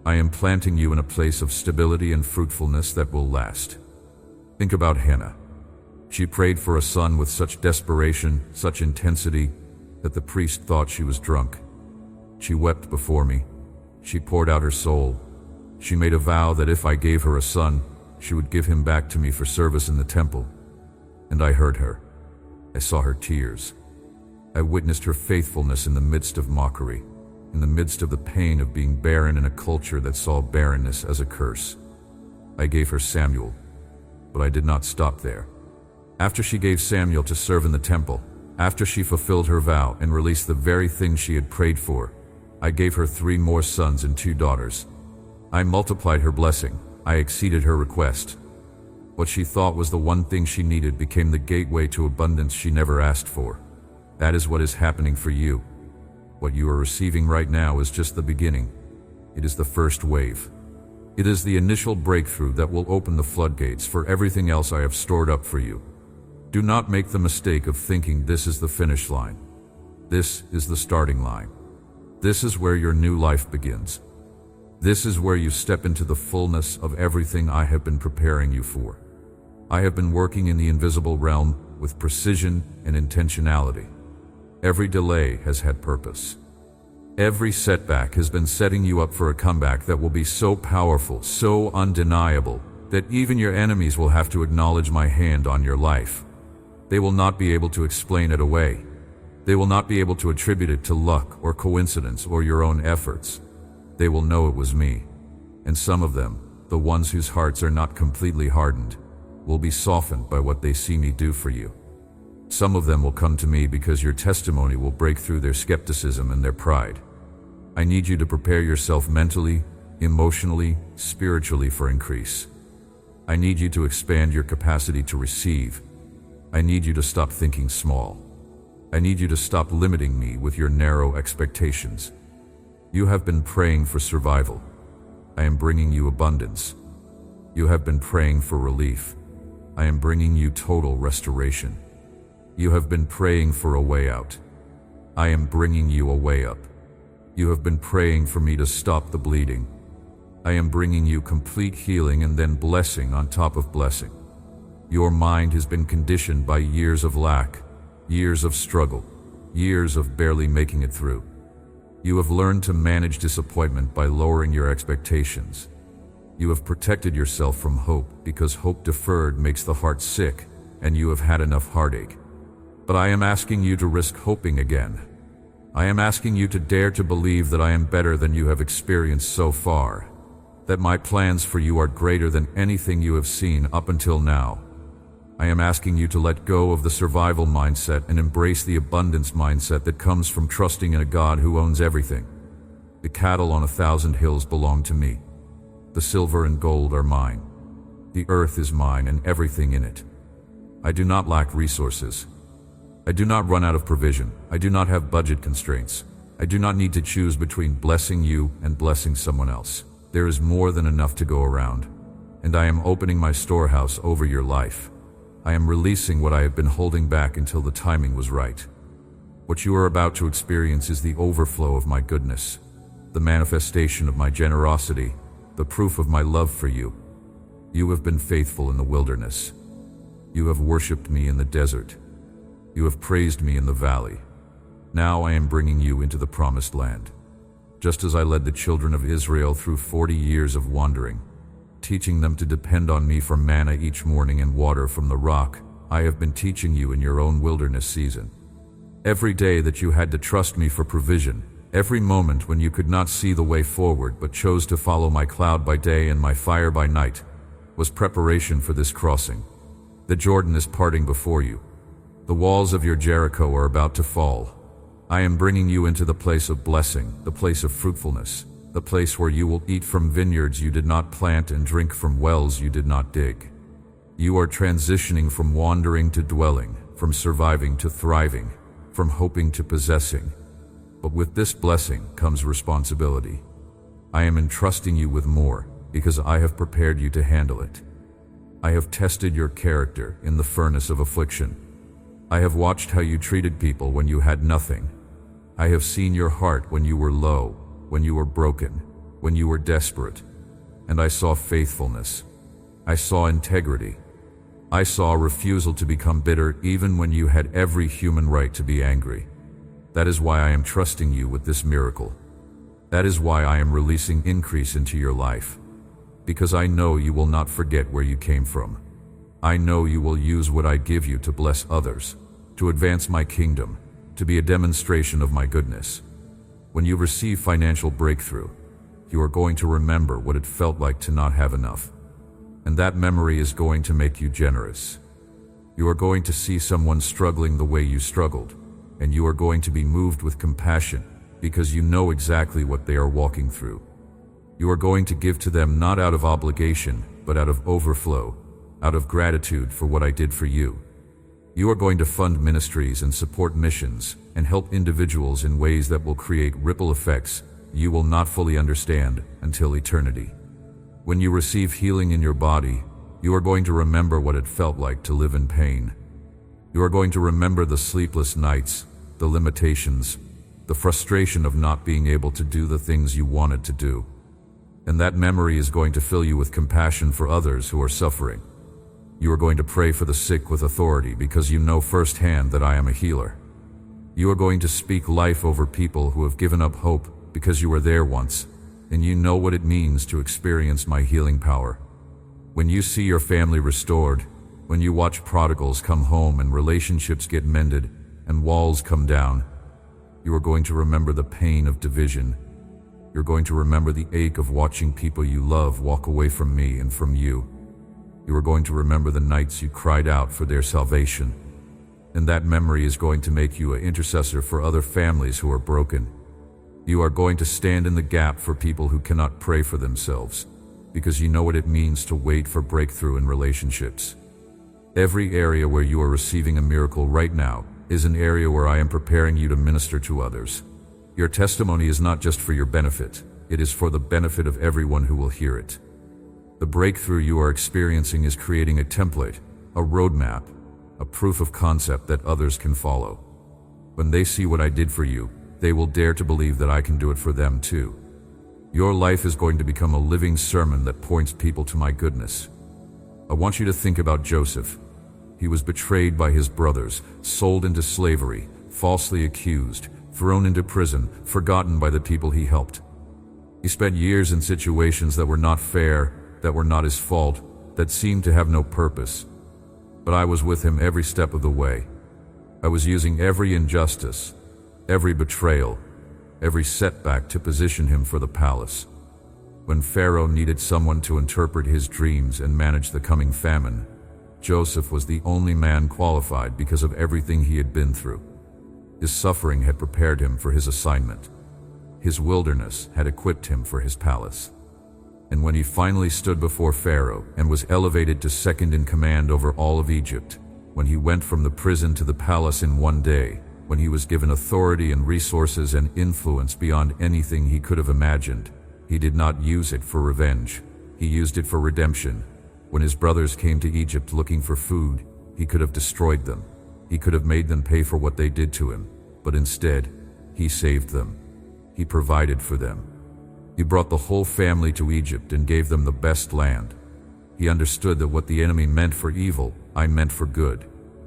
I am planting you in a place of stability and fruitfulness that will last. Think about Hannah. She prayed for a son with such desperation, such intensity, that the priest thought she was drunk. She wept before me. She poured out her soul. She made a vow that if I gave her a son, she would give him back to me for service in the temple. And I heard her. I saw her tears. I witnessed her faithfulness in the midst of mockery, in the midst of the pain of being barren in a culture that saw barrenness as a curse. I gave her Samuel, but I did not stop there. After she gave Samuel to serve in the temple, after she fulfilled her vow and released the very thing she had prayed for, I gave her 3 more sons and 2 daughters. I multiplied her blessing. I exceeded her request. What she thought was the one thing she needed became the gateway to abundance she never asked for. That is what is happening for you. What you are receiving right now is just the beginning. It is the first wave. It is the initial breakthrough that will open the floodgates for everything else I have stored up for you. Do not make the mistake of thinking this is the finish line. This is the starting line. This is where your new life begins. This is where you step into the fullness of everything I have been preparing you for. I have been working in the invisible realm with precision and intentionality. Every delay has had purpose. Every setback has been setting you up for a comeback that will be so powerful, so undeniable, that even your enemies will have to acknowledge my hand on your life. They will not be able to explain it away. They will not be able to attribute it to luck or coincidence or your own efforts. They will know it was me. And some of them, the ones whose hearts are not completely hardened, will be softened by what they see me do for you. Some of them will come to me because your testimony will break through their skepticism and their pride. I need you to prepare yourself mentally, emotionally, spiritually for increase. I need you to expand your capacity to receive. I need you to stop thinking small. I need you to stop limiting me with your narrow expectations. You have been praying for survival. I am bringing you abundance. You have been praying for relief. I am bringing you total restoration. You have been praying for a way out. I am bringing you a way up. You have been praying for me to stop the bleeding. I am bringing you complete healing and then blessing on top of blessing. Your mind has been conditioned by years of lack, years of struggle, years of barely making it through. You have learned to manage disappointment by lowering your expectations. You have protected yourself from hope because hope deferred makes the heart sick, and you have had enough heartache. But I am asking you to risk hoping again. I am asking you to dare to believe that I am better than you have experienced so far, that my plans for you are greater than anything you have seen up until now. I am asking you to let go of the survival mindset and embrace the abundance mindset that comes from trusting in a God who owns everything. The cattle on 1,000 hills belong to me. The silver and gold are mine. The earth is mine and everything in it. I do not lack resources. I do not run out of provision. I do not have budget constraints. I do not need to choose between blessing you and blessing someone else. There is more than enough to go around, and I am opening my storehouse over your life. I am releasing what I have been holding back until the timing was right. What you are about to experience is the overflow of my goodness, the manifestation of my generosity, the proof of my love for you. You have been faithful in the wilderness. You have worshipped me in the desert. You have praised me in the valley. Now I am bringing you into the promised land. Just as I led the children of Israel through 40 years of wandering, teaching them to depend on me for manna each morning and water from the rock, I have been teaching you in your own wilderness season. Every day that you had to trust me for provision, every moment when you could not see the way forward but chose to follow my cloud by day and my fire by night, was preparation for this crossing. The Jordan is parting before you. The walls of your Jericho are about to fall. I am bringing you into the place of blessing, the place of fruitfulness, the place where you will eat from vineyards you did not plant and drink from wells you did not dig. You are transitioning from wandering to dwelling, from surviving to thriving, from hoping to possessing. But with this blessing comes responsibility. I am entrusting you with more because I have prepared you to handle it. I have tested your character in the furnace of affliction. I have watched how you treated people when you had nothing. I have seen your heart when you were low, when you were broken, when you were desperate. And I saw faithfulness. I saw integrity. I saw a refusal to become bitter even when you had every human right to be angry. That is why I am trusting you with this miracle. That is why I am releasing increase into your life. Because I know you will not forget where you came from. I know you will use what I give you to bless others, to advance my kingdom, to be a demonstration of my goodness. When you receive financial breakthrough, you are going to remember what it felt like to not have enough. And that memory is going to make you generous. You are going to see someone struggling the way you struggled, and you are going to be moved with compassion because you know exactly what they are walking through. You are going to give to them not out of obligation, but out of overflow, out of gratitude for what I did for you. You are going to fund ministries and support missions and help individuals in ways that will create ripple effects you will not fully understand until eternity. When you receive healing in your body, you are going to remember what it felt like to live in pain. You are going to remember the sleepless nights, the limitations, the frustration of not being able to do the things you wanted to do. And that memory is going to fill you with compassion for others who are suffering. You are going to pray for the sick with authority because you know firsthand that I am a healer. You are going to speak life over people who have given up hope because you were there once, and you know what it means to experience my healing power. When you see your family restored, when you watch prodigals come home and relationships get mended and walls come down, you are going to remember the pain of division. You're going to remember the ache of watching people you love walk away from me and from you. You are going to remember the nights you cried out for their salvation. And that memory is going to make you an intercessor for other families who are broken. You are going to stand in the gap for people who cannot pray for themselves, because you know what it means to wait for breakthrough in relationships. Every area where you are receiving a miracle right now is an area where I am preparing you to minister to others. Your testimony is not just for your benefit, it is for the benefit of everyone who will hear it. The breakthrough you are experiencing is creating a template, a roadmap, a proof of concept that others can follow. When they see what I did for you, they will dare to believe that I can do it for them too. Your life is going to become a living sermon that points people to my goodness. I want you to think about Joseph. He was betrayed by his brothers, sold into slavery, falsely accused, thrown into prison, forgotten by the people he helped. He spent years in situations that were not fair, that were not his fault, that seemed to have no purpose. But I was with him every step of the way. I was using every injustice, every betrayal, every setback to position him for the palace. When Pharaoh needed someone to interpret his dreams and manage the coming famine, Joseph was the only man qualified because of everything he had been through. His suffering had prepared him for his assignment. His wilderness had equipped him for his palace. And when he finally stood before Pharaoh and was elevated to second in command over all of Egypt, when he went from the prison to the palace in one day, when he was given authority and resources and influence beyond anything he could have imagined, he did not use it for revenge. He used it for redemption. When his brothers came to Egypt looking for food, he could have destroyed them. He could have made them pay for what they did to him, but instead, he saved them. He provided for them. He brought the whole family to Egypt and gave them the best land. He understood that what the enemy meant for evil, I meant for good.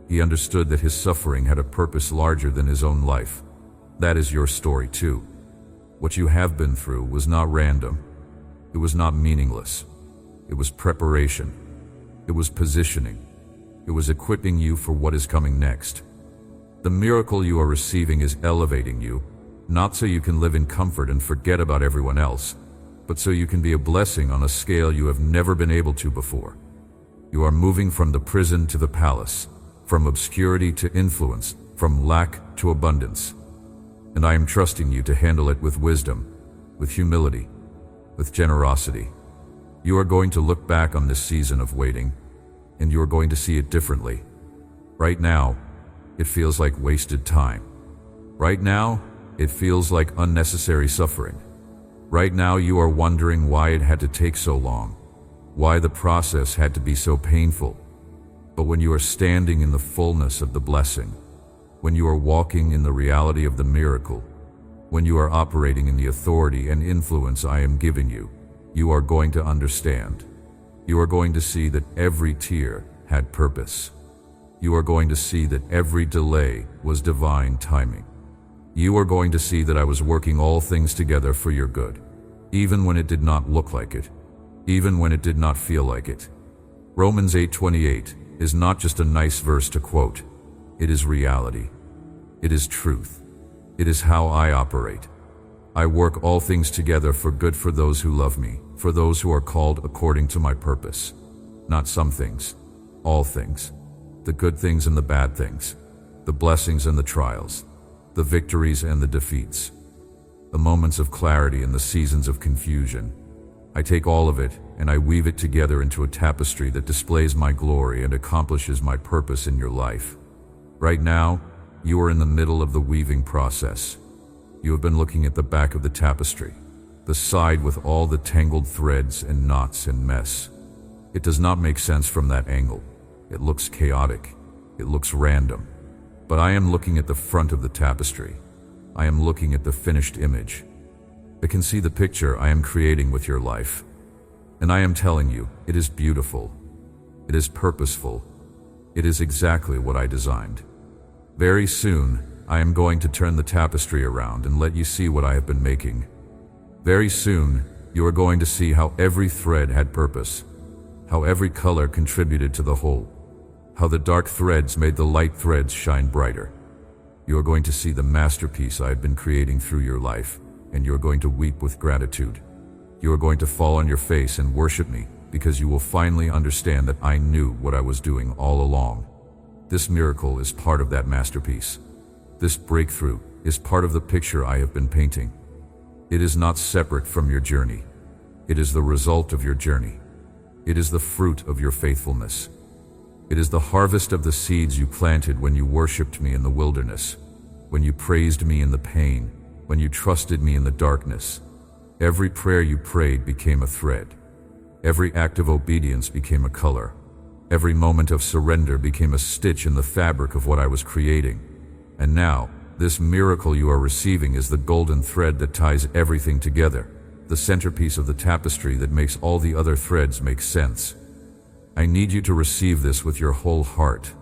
He understood that his suffering had a purpose larger than his own life. That is your story too. What you have been through was not random. It was not meaningless. It was preparation. It was positioning. It was equipping you for what is coming next. The miracle you are receiving is elevating you, not so you can live in comfort and forget about everyone else, but so you can be a blessing on a scale you have never been able to before. You are moving from the prison to the palace, from obscurity to influence, from lack to abundance. And I am trusting you to handle it with wisdom, with humility, with generosity. You are going to look back on this season of waiting, and you are going to see it differently. Right now, it feels like wasted time. Right now, it feels like unnecessary suffering. Right now, you are wondering why it had to take so long. why the process had to be so painful. But when you are standing in the fullness of the blessing, when you are walking in the reality of the miracle, when you are operating in the authority and influence I am giving you, you are going to understand. You are going to see that every tear had purpose. You are going to see that every delay was divine timing. You are going to see that I was working all things together for your good, even when it did not look like it, even when it did not feel like it. Romans 8:28 is not just a nice verse to quote. It is reality. It is truth. It is how I operate. I work all things together for good for those who love me, for those who are called according to my purpose. Not some things, all things. The good things and the bad things, the blessings and the trials, the victories and the defeats, the moments of clarity and the seasons of confusion. I take all of it and I weave it together into a tapestry that displays my glory and accomplishes my purpose in your life. Right now, you are in the middle of the weaving process. You have been looking at the back of the tapestry, the side with all the tangled threads and knots and mess. It does not make sense from that angle. It looks chaotic. It looks random. But I am looking at the front of the tapestry. I am looking at the finished image. I can see the picture I am creating with your life. And I am telling you, it is beautiful. It is purposeful. It is exactly what I designed. Very soon, I am going to turn the tapestry around and let you see what I have been making. Very soon, you are going to see how every thread had purpose, how every color contributed to the whole, how the dark threads made the light threads shine brighter. You are going to see the masterpiece I have been creating through your life, and you are going to weep with gratitude. You are going to fall on your face and worship me, because you will finally understand that I knew what I was doing all along. This miracle is part of that masterpiece. This breakthrough is part of the picture I have been painting. It is not separate from your journey. It is the result of your journey. It is the fruit of your faithfulness. It is the harvest of the seeds you planted when you worshiped me in the wilderness, when you praised me in the pain, when you trusted me in the darkness. Every prayer you prayed became a thread. Every act of obedience became a color. Every moment of surrender became a stitch in the fabric of what I was creating. And now, this miracle you are receiving is the golden thread that ties everything together, the centerpiece of the tapestry that makes all the other threads make sense. I need you to receive this with your whole heart.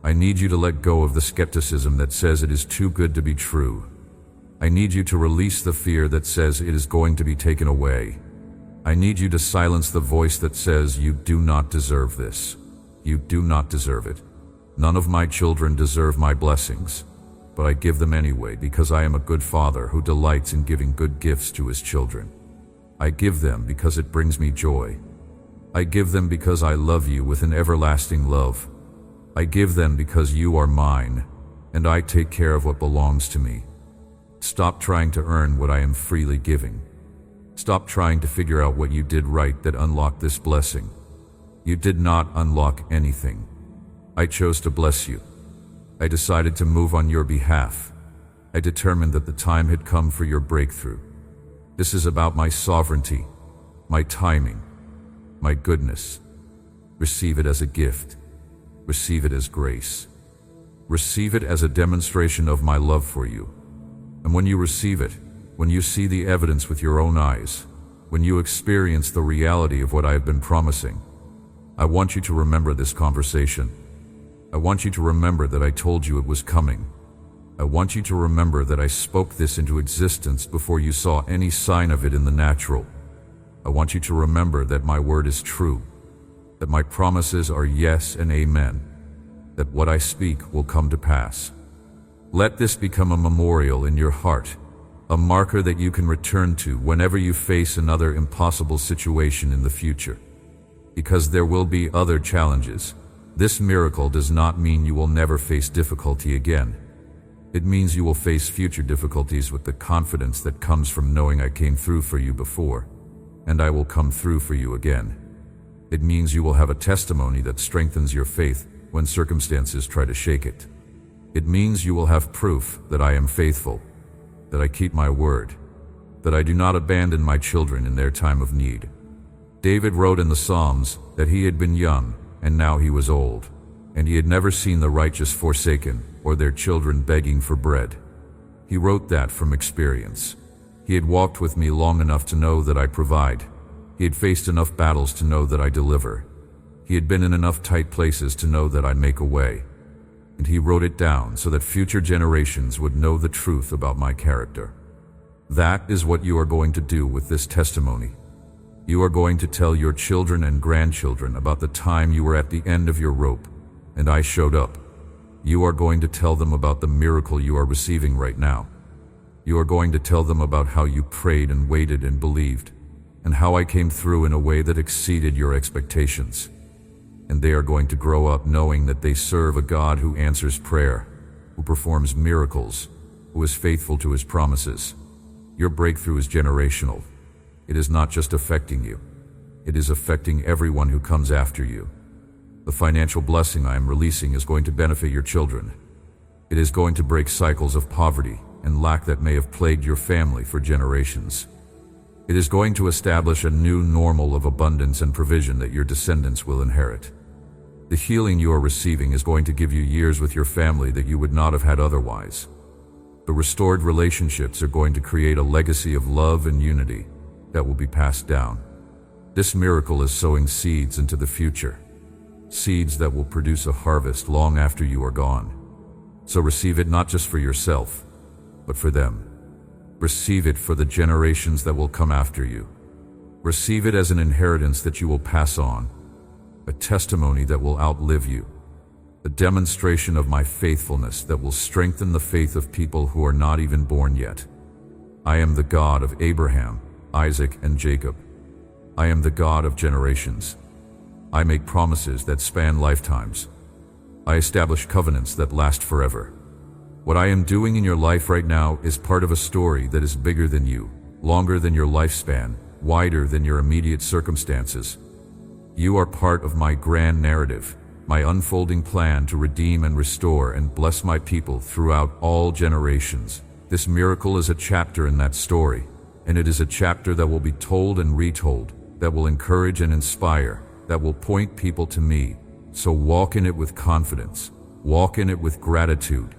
I need you to let go of the skepticism that says it is too good to be true. I need you to release the fear that says it is going to be taken away. I need you to silence the voice that says you do not deserve this. You do not deserve it. None of my children deserve my blessings, but I give them anyway because I am a good father who delights in giving good gifts to his children. I give them because it brings me joy. I give them because I love you with an everlasting love. I give them because you are mine, and I take care of what belongs to me. Stop trying to earn what I am freely giving. Stop trying to figure out what you did right that unlocked this blessing. You did not unlock anything. I chose to bless you. I decided to move on your behalf. I determined that the time had come for your breakthrough. This is about my sovereignty, my timing, my goodness. Receive it as a gift. Receive it as grace. Receive it as a demonstration of my love for you. And when you receive it, when you see the evidence with your own eyes, when you experience the reality of what I have been promising, I want you to remember this conversation. I want you to remember that I told you it was coming. I want you to remember that I spoke this into existence before you saw any sign of it in the natural. I want you to remember that my word is true, that my promises are yes and amen, that what I speak will come to pass. Let this become a memorial in your heart, a marker that you can return to whenever you face another impossible situation in the future. Because there will be other challenges. This miracle does not mean you will never face difficulty again. It means you will face future difficulties with the confidence that comes from knowing I came through for you before, and I will come through for you again. It means you will have a testimony that strengthens your faith when circumstances try to shake it. It means you will have proof that I am faithful, that I keep my word, that I do not abandon my children in their time of need. David wrote in the Psalms that he had been young, and now he was old, and he had never seen the righteous forsaken or their children begging for bread. He wrote that from experience. He had walked with me long enough to know that I provide. He had faced enough battles to know that I deliver. He had been in enough tight places to know that I make a way. And he wrote it down so that future generations would know the truth about my character. That is what you are going to do with this testimony. You are going to tell your children and grandchildren about the time you were at the end of your rope, and I showed up. You are going to tell them about the miracle you are receiving right now. You are going to tell them about how you prayed and waited and believed, and how I came through in a way that exceeded your expectations. And they are going to grow up knowing that they serve a God who answers prayer, who performs miracles, who is faithful to his promises. Your breakthrough is generational. It is not just affecting you. It is affecting everyone who comes after you. The financial blessing I am releasing is going to benefit your children. It is going to break cycles of poverty and lack that may have plagued your family for generations. It is going to establish a new normal of abundance and provision that your descendants will inherit. The healing you are receiving is going to give you years with your family that you would not have had otherwise. The restored relationships are going to create a legacy of love and unity that will be passed down. This miracle is sowing seeds into the future, seeds that will produce a harvest long after you are gone. So receive it not just for yourself, but for them. Receive it for the generations that will come after you. Receive it as an inheritance that you will pass on, a testimony that will outlive you, a demonstration of my faithfulness that will strengthen the faith of people who are not even born yet. I am the God of Abraham, Isaac, and Jacob. I am the God of generations. I make promises that span lifetimes. I establish covenants that last forever. What I am doing in your life right now is part of a story that is bigger than you, longer than your lifespan, wider than your immediate circumstances. You are part of my grand narrative, my unfolding plan to redeem and restore and bless my people throughout all generations. This miracle is a chapter in that story, and it is a chapter that will be told and retold, that will encourage and inspire, that will point people to me. So walk in it with confidence. Walk in it with gratitude.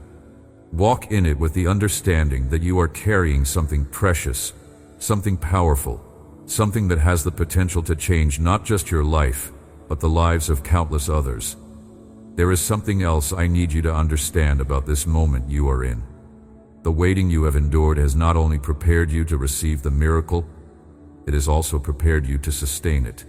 Walk in it with the understanding that you are carrying something precious, something powerful, something that has the potential to change not just your life, but the lives of countless others. There is something else I need you to understand about this moment you are in. The waiting you have endured has not only prepared you to receive the miracle, it has also prepared you to sustain it.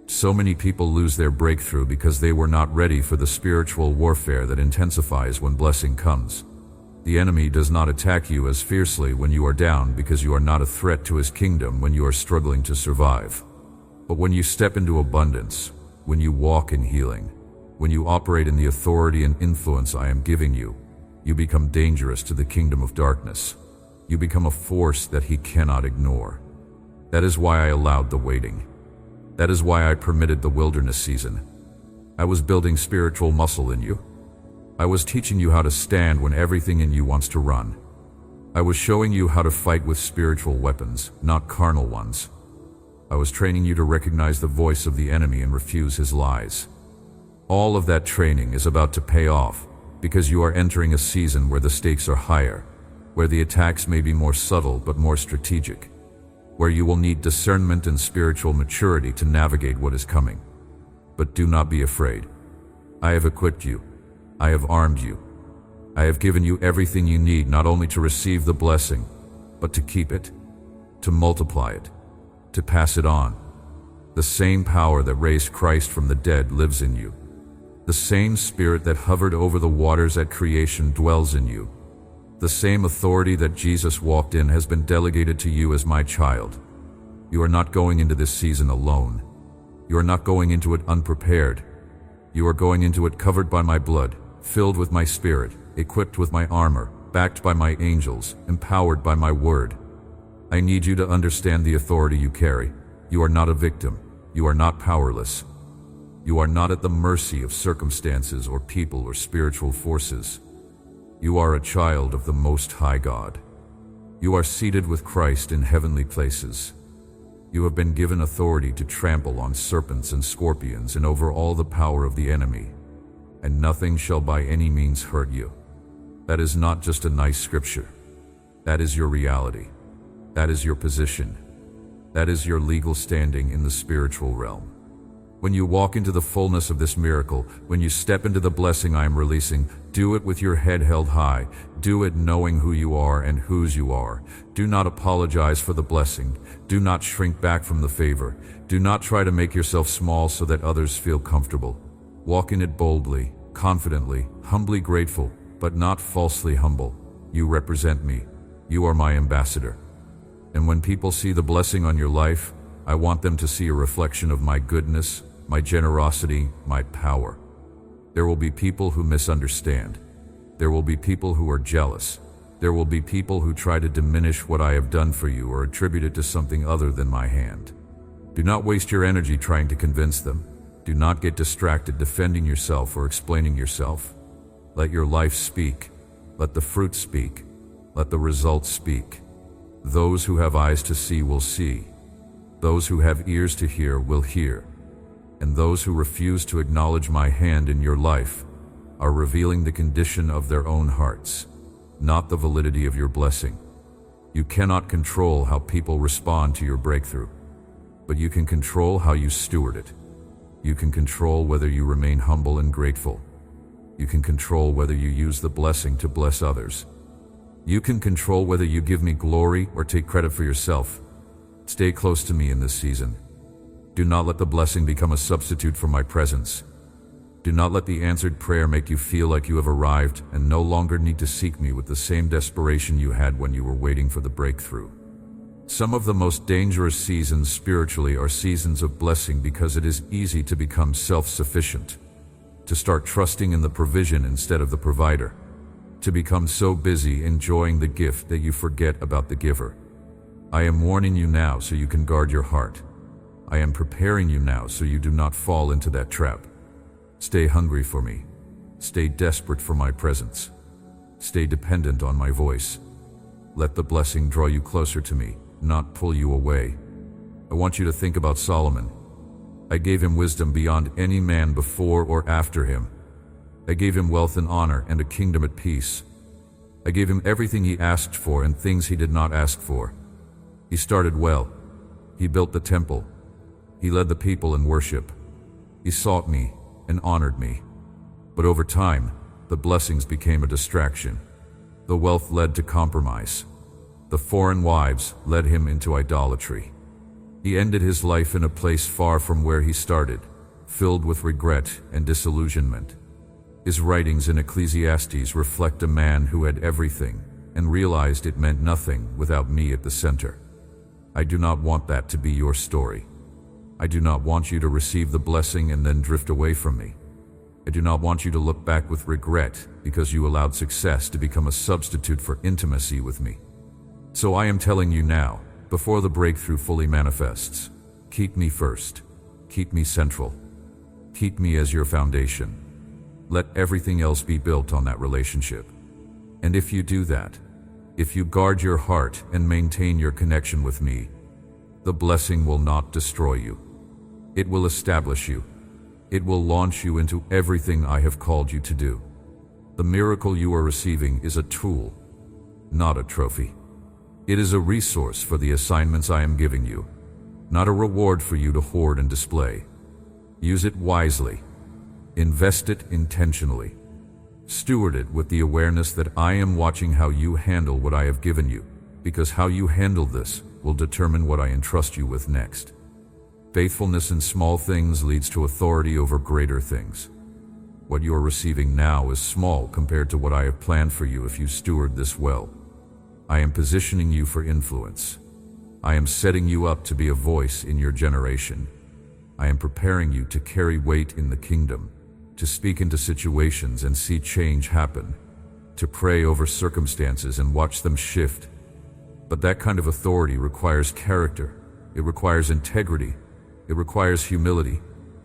So many people lose their breakthrough because they were not ready for the spiritual warfare that intensifies when blessing comes. The enemy does not attack you as fiercely when you are down because you are not a threat to his kingdom when you are struggling to survive. But when you step into abundance, when you walk in healing, when you operate in the authority and influence I am giving you, you become dangerous to the kingdom of darkness. You become a force that he cannot ignore. That is why I allowed the waiting. That is why I permitted the wilderness season. I was building spiritual muscle in you. I was teaching you how to stand when everything in you wants to run. I was showing you how to fight with spiritual weapons, not carnal ones. I was training you to recognize the voice of the enemy and refuse his lies. All of that training is about to pay off because you are entering a season where the stakes are higher, where the attacks may be more subtle but more strategic, where you will need discernment and spiritual maturity to navigate what is coming. But do not be afraid. I have equipped you. I have armed you. I have given you everything you need not only to receive the blessing, but to keep it, to multiply it, to pass it on. The same power that raised Christ from the dead lives in you. The same Spirit that hovered over the waters at creation dwells in you. The same authority that Jesus walked in has been delegated to you as my child. You are not going into this season alone. You are not going into it unprepared. You are going into it covered by my blood, filled with my Spirit, equipped with my armor, backed by my angels, empowered by my word. I need you to understand the authority you carry. You are not a victim. You are not powerless. You are not at the mercy of circumstances or people or spiritual forces. You are a child of the Most High God. You are seated with Christ in heavenly places. You have been given authority to trample on serpents and scorpions and over all the power of the enemy, and nothing shall by any means hurt you. That is not just a nice scripture. That is your reality. That is your position. That is your legal standing in the spiritual realm. When you walk into the fullness of this miracle, when you step into the blessing I am releasing, do it with your head held high. Do it knowing who you are and whose you are. Do not apologize for the blessing. Do not shrink back from the favor. Do not try to make yourself small so that others feel comfortable. Walk in it boldly, confidently, humbly grateful, but not falsely humble. You represent me. You are my ambassador. And when people see the blessing on your life, I want them to see a reflection of my goodness, my generosity, my power. There will be people who misunderstand. There will be people who are jealous. There will be people who try to diminish what I have done for you or attribute it to something other than my hand. Do not waste your energy trying to convince them. Do not get distracted defending yourself or explaining yourself. Let your life speak. Let the fruit speak. Let the results speak. Those who have eyes to see will see. Those who have ears to hear will hear. And those who refuse to acknowledge my hand in your life are revealing the condition of their own hearts, not the validity of your blessing. You cannot control how people respond to your breakthrough, but you can control how you steward it. You can control whether you remain humble and grateful. You can control whether you use the blessing to bless others. You can control whether you give me glory or take credit for yourself. Stay close to me in this season. Do not let the blessing become a substitute for my presence. Do not let the answered prayer make you feel like you have arrived and no longer need to seek me with the same desperation you had when you were waiting for the breakthrough. Some of the most dangerous seasons spiritually are seasons of blessing because it is easy to become self-sufficient, to start trusting in the provision instead of the provider, to become so busy enjoying the gift that you forget about the giver. I am warning you now so you can guard your heart. I am preparing you now so you do not fall into that trap. Stay hungry for me. Stay desperate for my presence. Stay dependent on my voice. Let the blessing draw you closer to me, not pull you away. I want you to think about Solomon. I gave him wisdom beyond any man before or after him. I gave him wealth and honor and a kingdom at peace. I gave him everything he asked for and things he did not ask for. He started well. He built the temple. He led the people in worship. He sought me and honored me. But over time, the blessings became a distraction. The wealth led to compromise. The foreign wives led him into idolatry. He ended his life in a place far from where he started, filled with regret and disillusionment. His writings in Ecclesiastes reflect a man who had everything and realized it meant nothing without me at the center. I do not want that to be your story. I do not want you to receive the blessing and then drift away from me. I do not want you to look back with regret because you allowed success to become a substitute for intimacy with me. So I am telling you now, before the breakthrough fully manifests, keep me first. Keep me central. Keep me as your foundation. Let everything else be built on that relationship. And if you do that, if you guard your heart and maintain your connection with me, the blessing will not destroy you. It will establish you. It will launch you into everything I have called you to do. The miracle you are receiving is a tool, not a trophy. It is a resource for the assignments I am giving you, not a reward for you to hoard and display. Use it wisely. Invest it intentionally. Steward it with the awareness that I am watching how you handle what I have given you, because how you handle this will determine what I entrust you with next. Faithfulness in small things leads to authority over greater things. What you are receiving now is small compared to what I have planned for you if you steward this well. I am positioning you for influence. I am setting you up to be a voice in your generation. I am preparing you to carry weight in the kingdom, to speak into situations and see change happen, to pray over circumstances and watch them shift. But that kind of authority requires character. It requires integrity. It requires humility.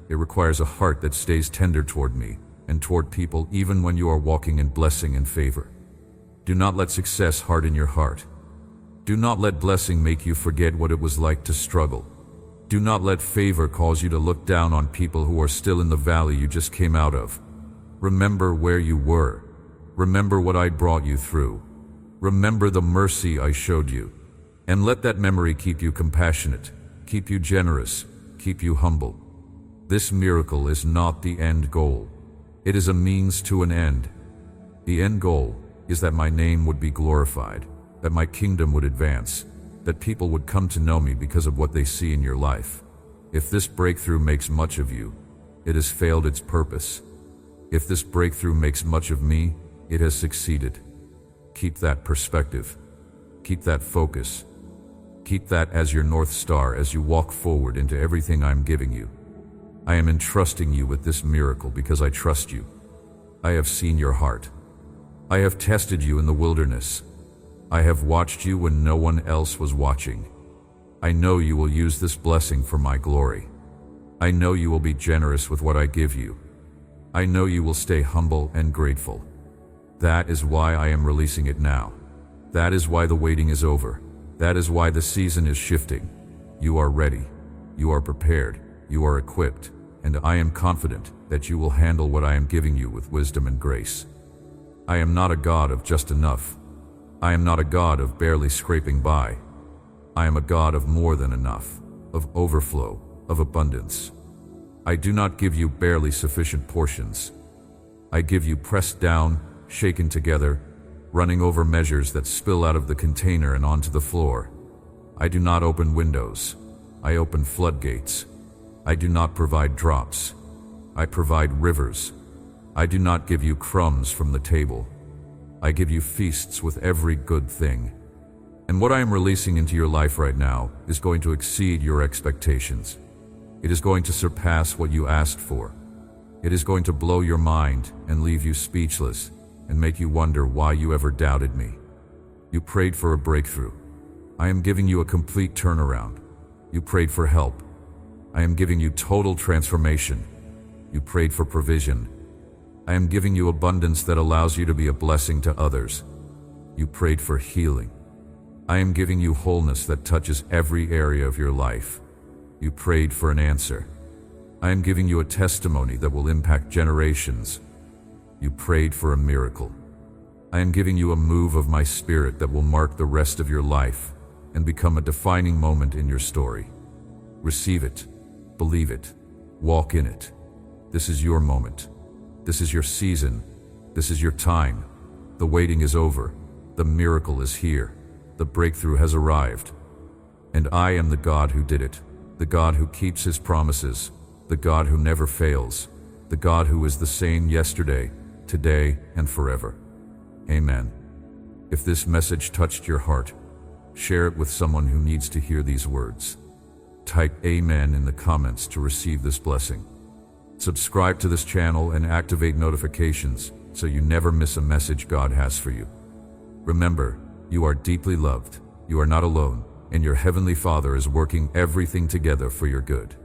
It requires a heart that stays tender toward me and toward people even when you are walking in blessing and favor. Do not let success harden your heart. Do not let blessing make you forget what it was like to struggle. Do not let favor cause you to look down on people who are still in the valley you just came out of. Remember where you were. Remember what I brought you through. Remember the mercy I showed you. And let that memory keep you compassionate, keep you generous, keep you humble. This miracle is not the end goal. It is a means to an end. The end goal is that my name would be glorified, that my kingdom would advance, that people would come to know me because of what they see in your life. If this breakthrough makes much of you, it has failed its purpose. If this breakthrough makes much of me, it has succeeded. Keep that perspective. Keep that focus. Keep that as your North Star as you walk forward into everything I'm giving you. I am entrusting you with this miracle because I trust you. I have seen your heart. I have tested you in the wilderness. I have watched you when no one else was watching. I know you will use this blessing for my glory. I know you will be generous with what I give you. I know you will stay humble and grateful. That is why I am releasing it now. That is why the waiting is over. That is why the season is shifting. You are ready. You are prepared. You are equipped. And I am confident that you will handle what I am giving you with wisdom and grace. I am not a God of just enough. I am not a God of barely scraping by. I am a God of more than enough, of overflow, of abundance. I do not give you barely sufficient portions. I give you pressed down, shaken together, running over measures that spill out of the container and onto the floor. I do not open windows. I open floodgates. I do not provide drops. I provide rivers. I do not give you crumbs from the table. I give you feasts with every good thing. And what I am releasing into your life right now is going to exceed your expectations. It is going to surpass what you asked for. It is going to blow your mind and leave you speechless and make you wonder why you ever doubted me. You prayed for a breakthrough. I am giving you a complete turnaround. You prayed for help. I am giving you total transformation. You prayed for provision. I am giving you abundance that allows you to be a blessing to others. You prayed for healing. I am giving you wholeness that touches every area of your life. You prayed for an answer. I am giving you a testimony that will impact generations. You prayed for a miracle. I am giving you a move of my spirit that will mark the rest of your life and become a defining moment in your story. Receive it. Believe it. Walk in it. This is your moment. This is your season. This is your time. The waiting is over. The miracle is here. The breakthrough has arrived. And I am the God who did it, the God who keeps his promises, the God who never fails, the God who is the same yesterday, today, and forever. Amen. If this message touched your heart, share it with someone who needs to hear these words. Type Amen in the comments to receive this blessing. Subscribe to this channel and activate notifications so you never miss a message God has for you. Remember, you are deeply loved, you are not alone, and your Heavenly Father is working everything together for your good.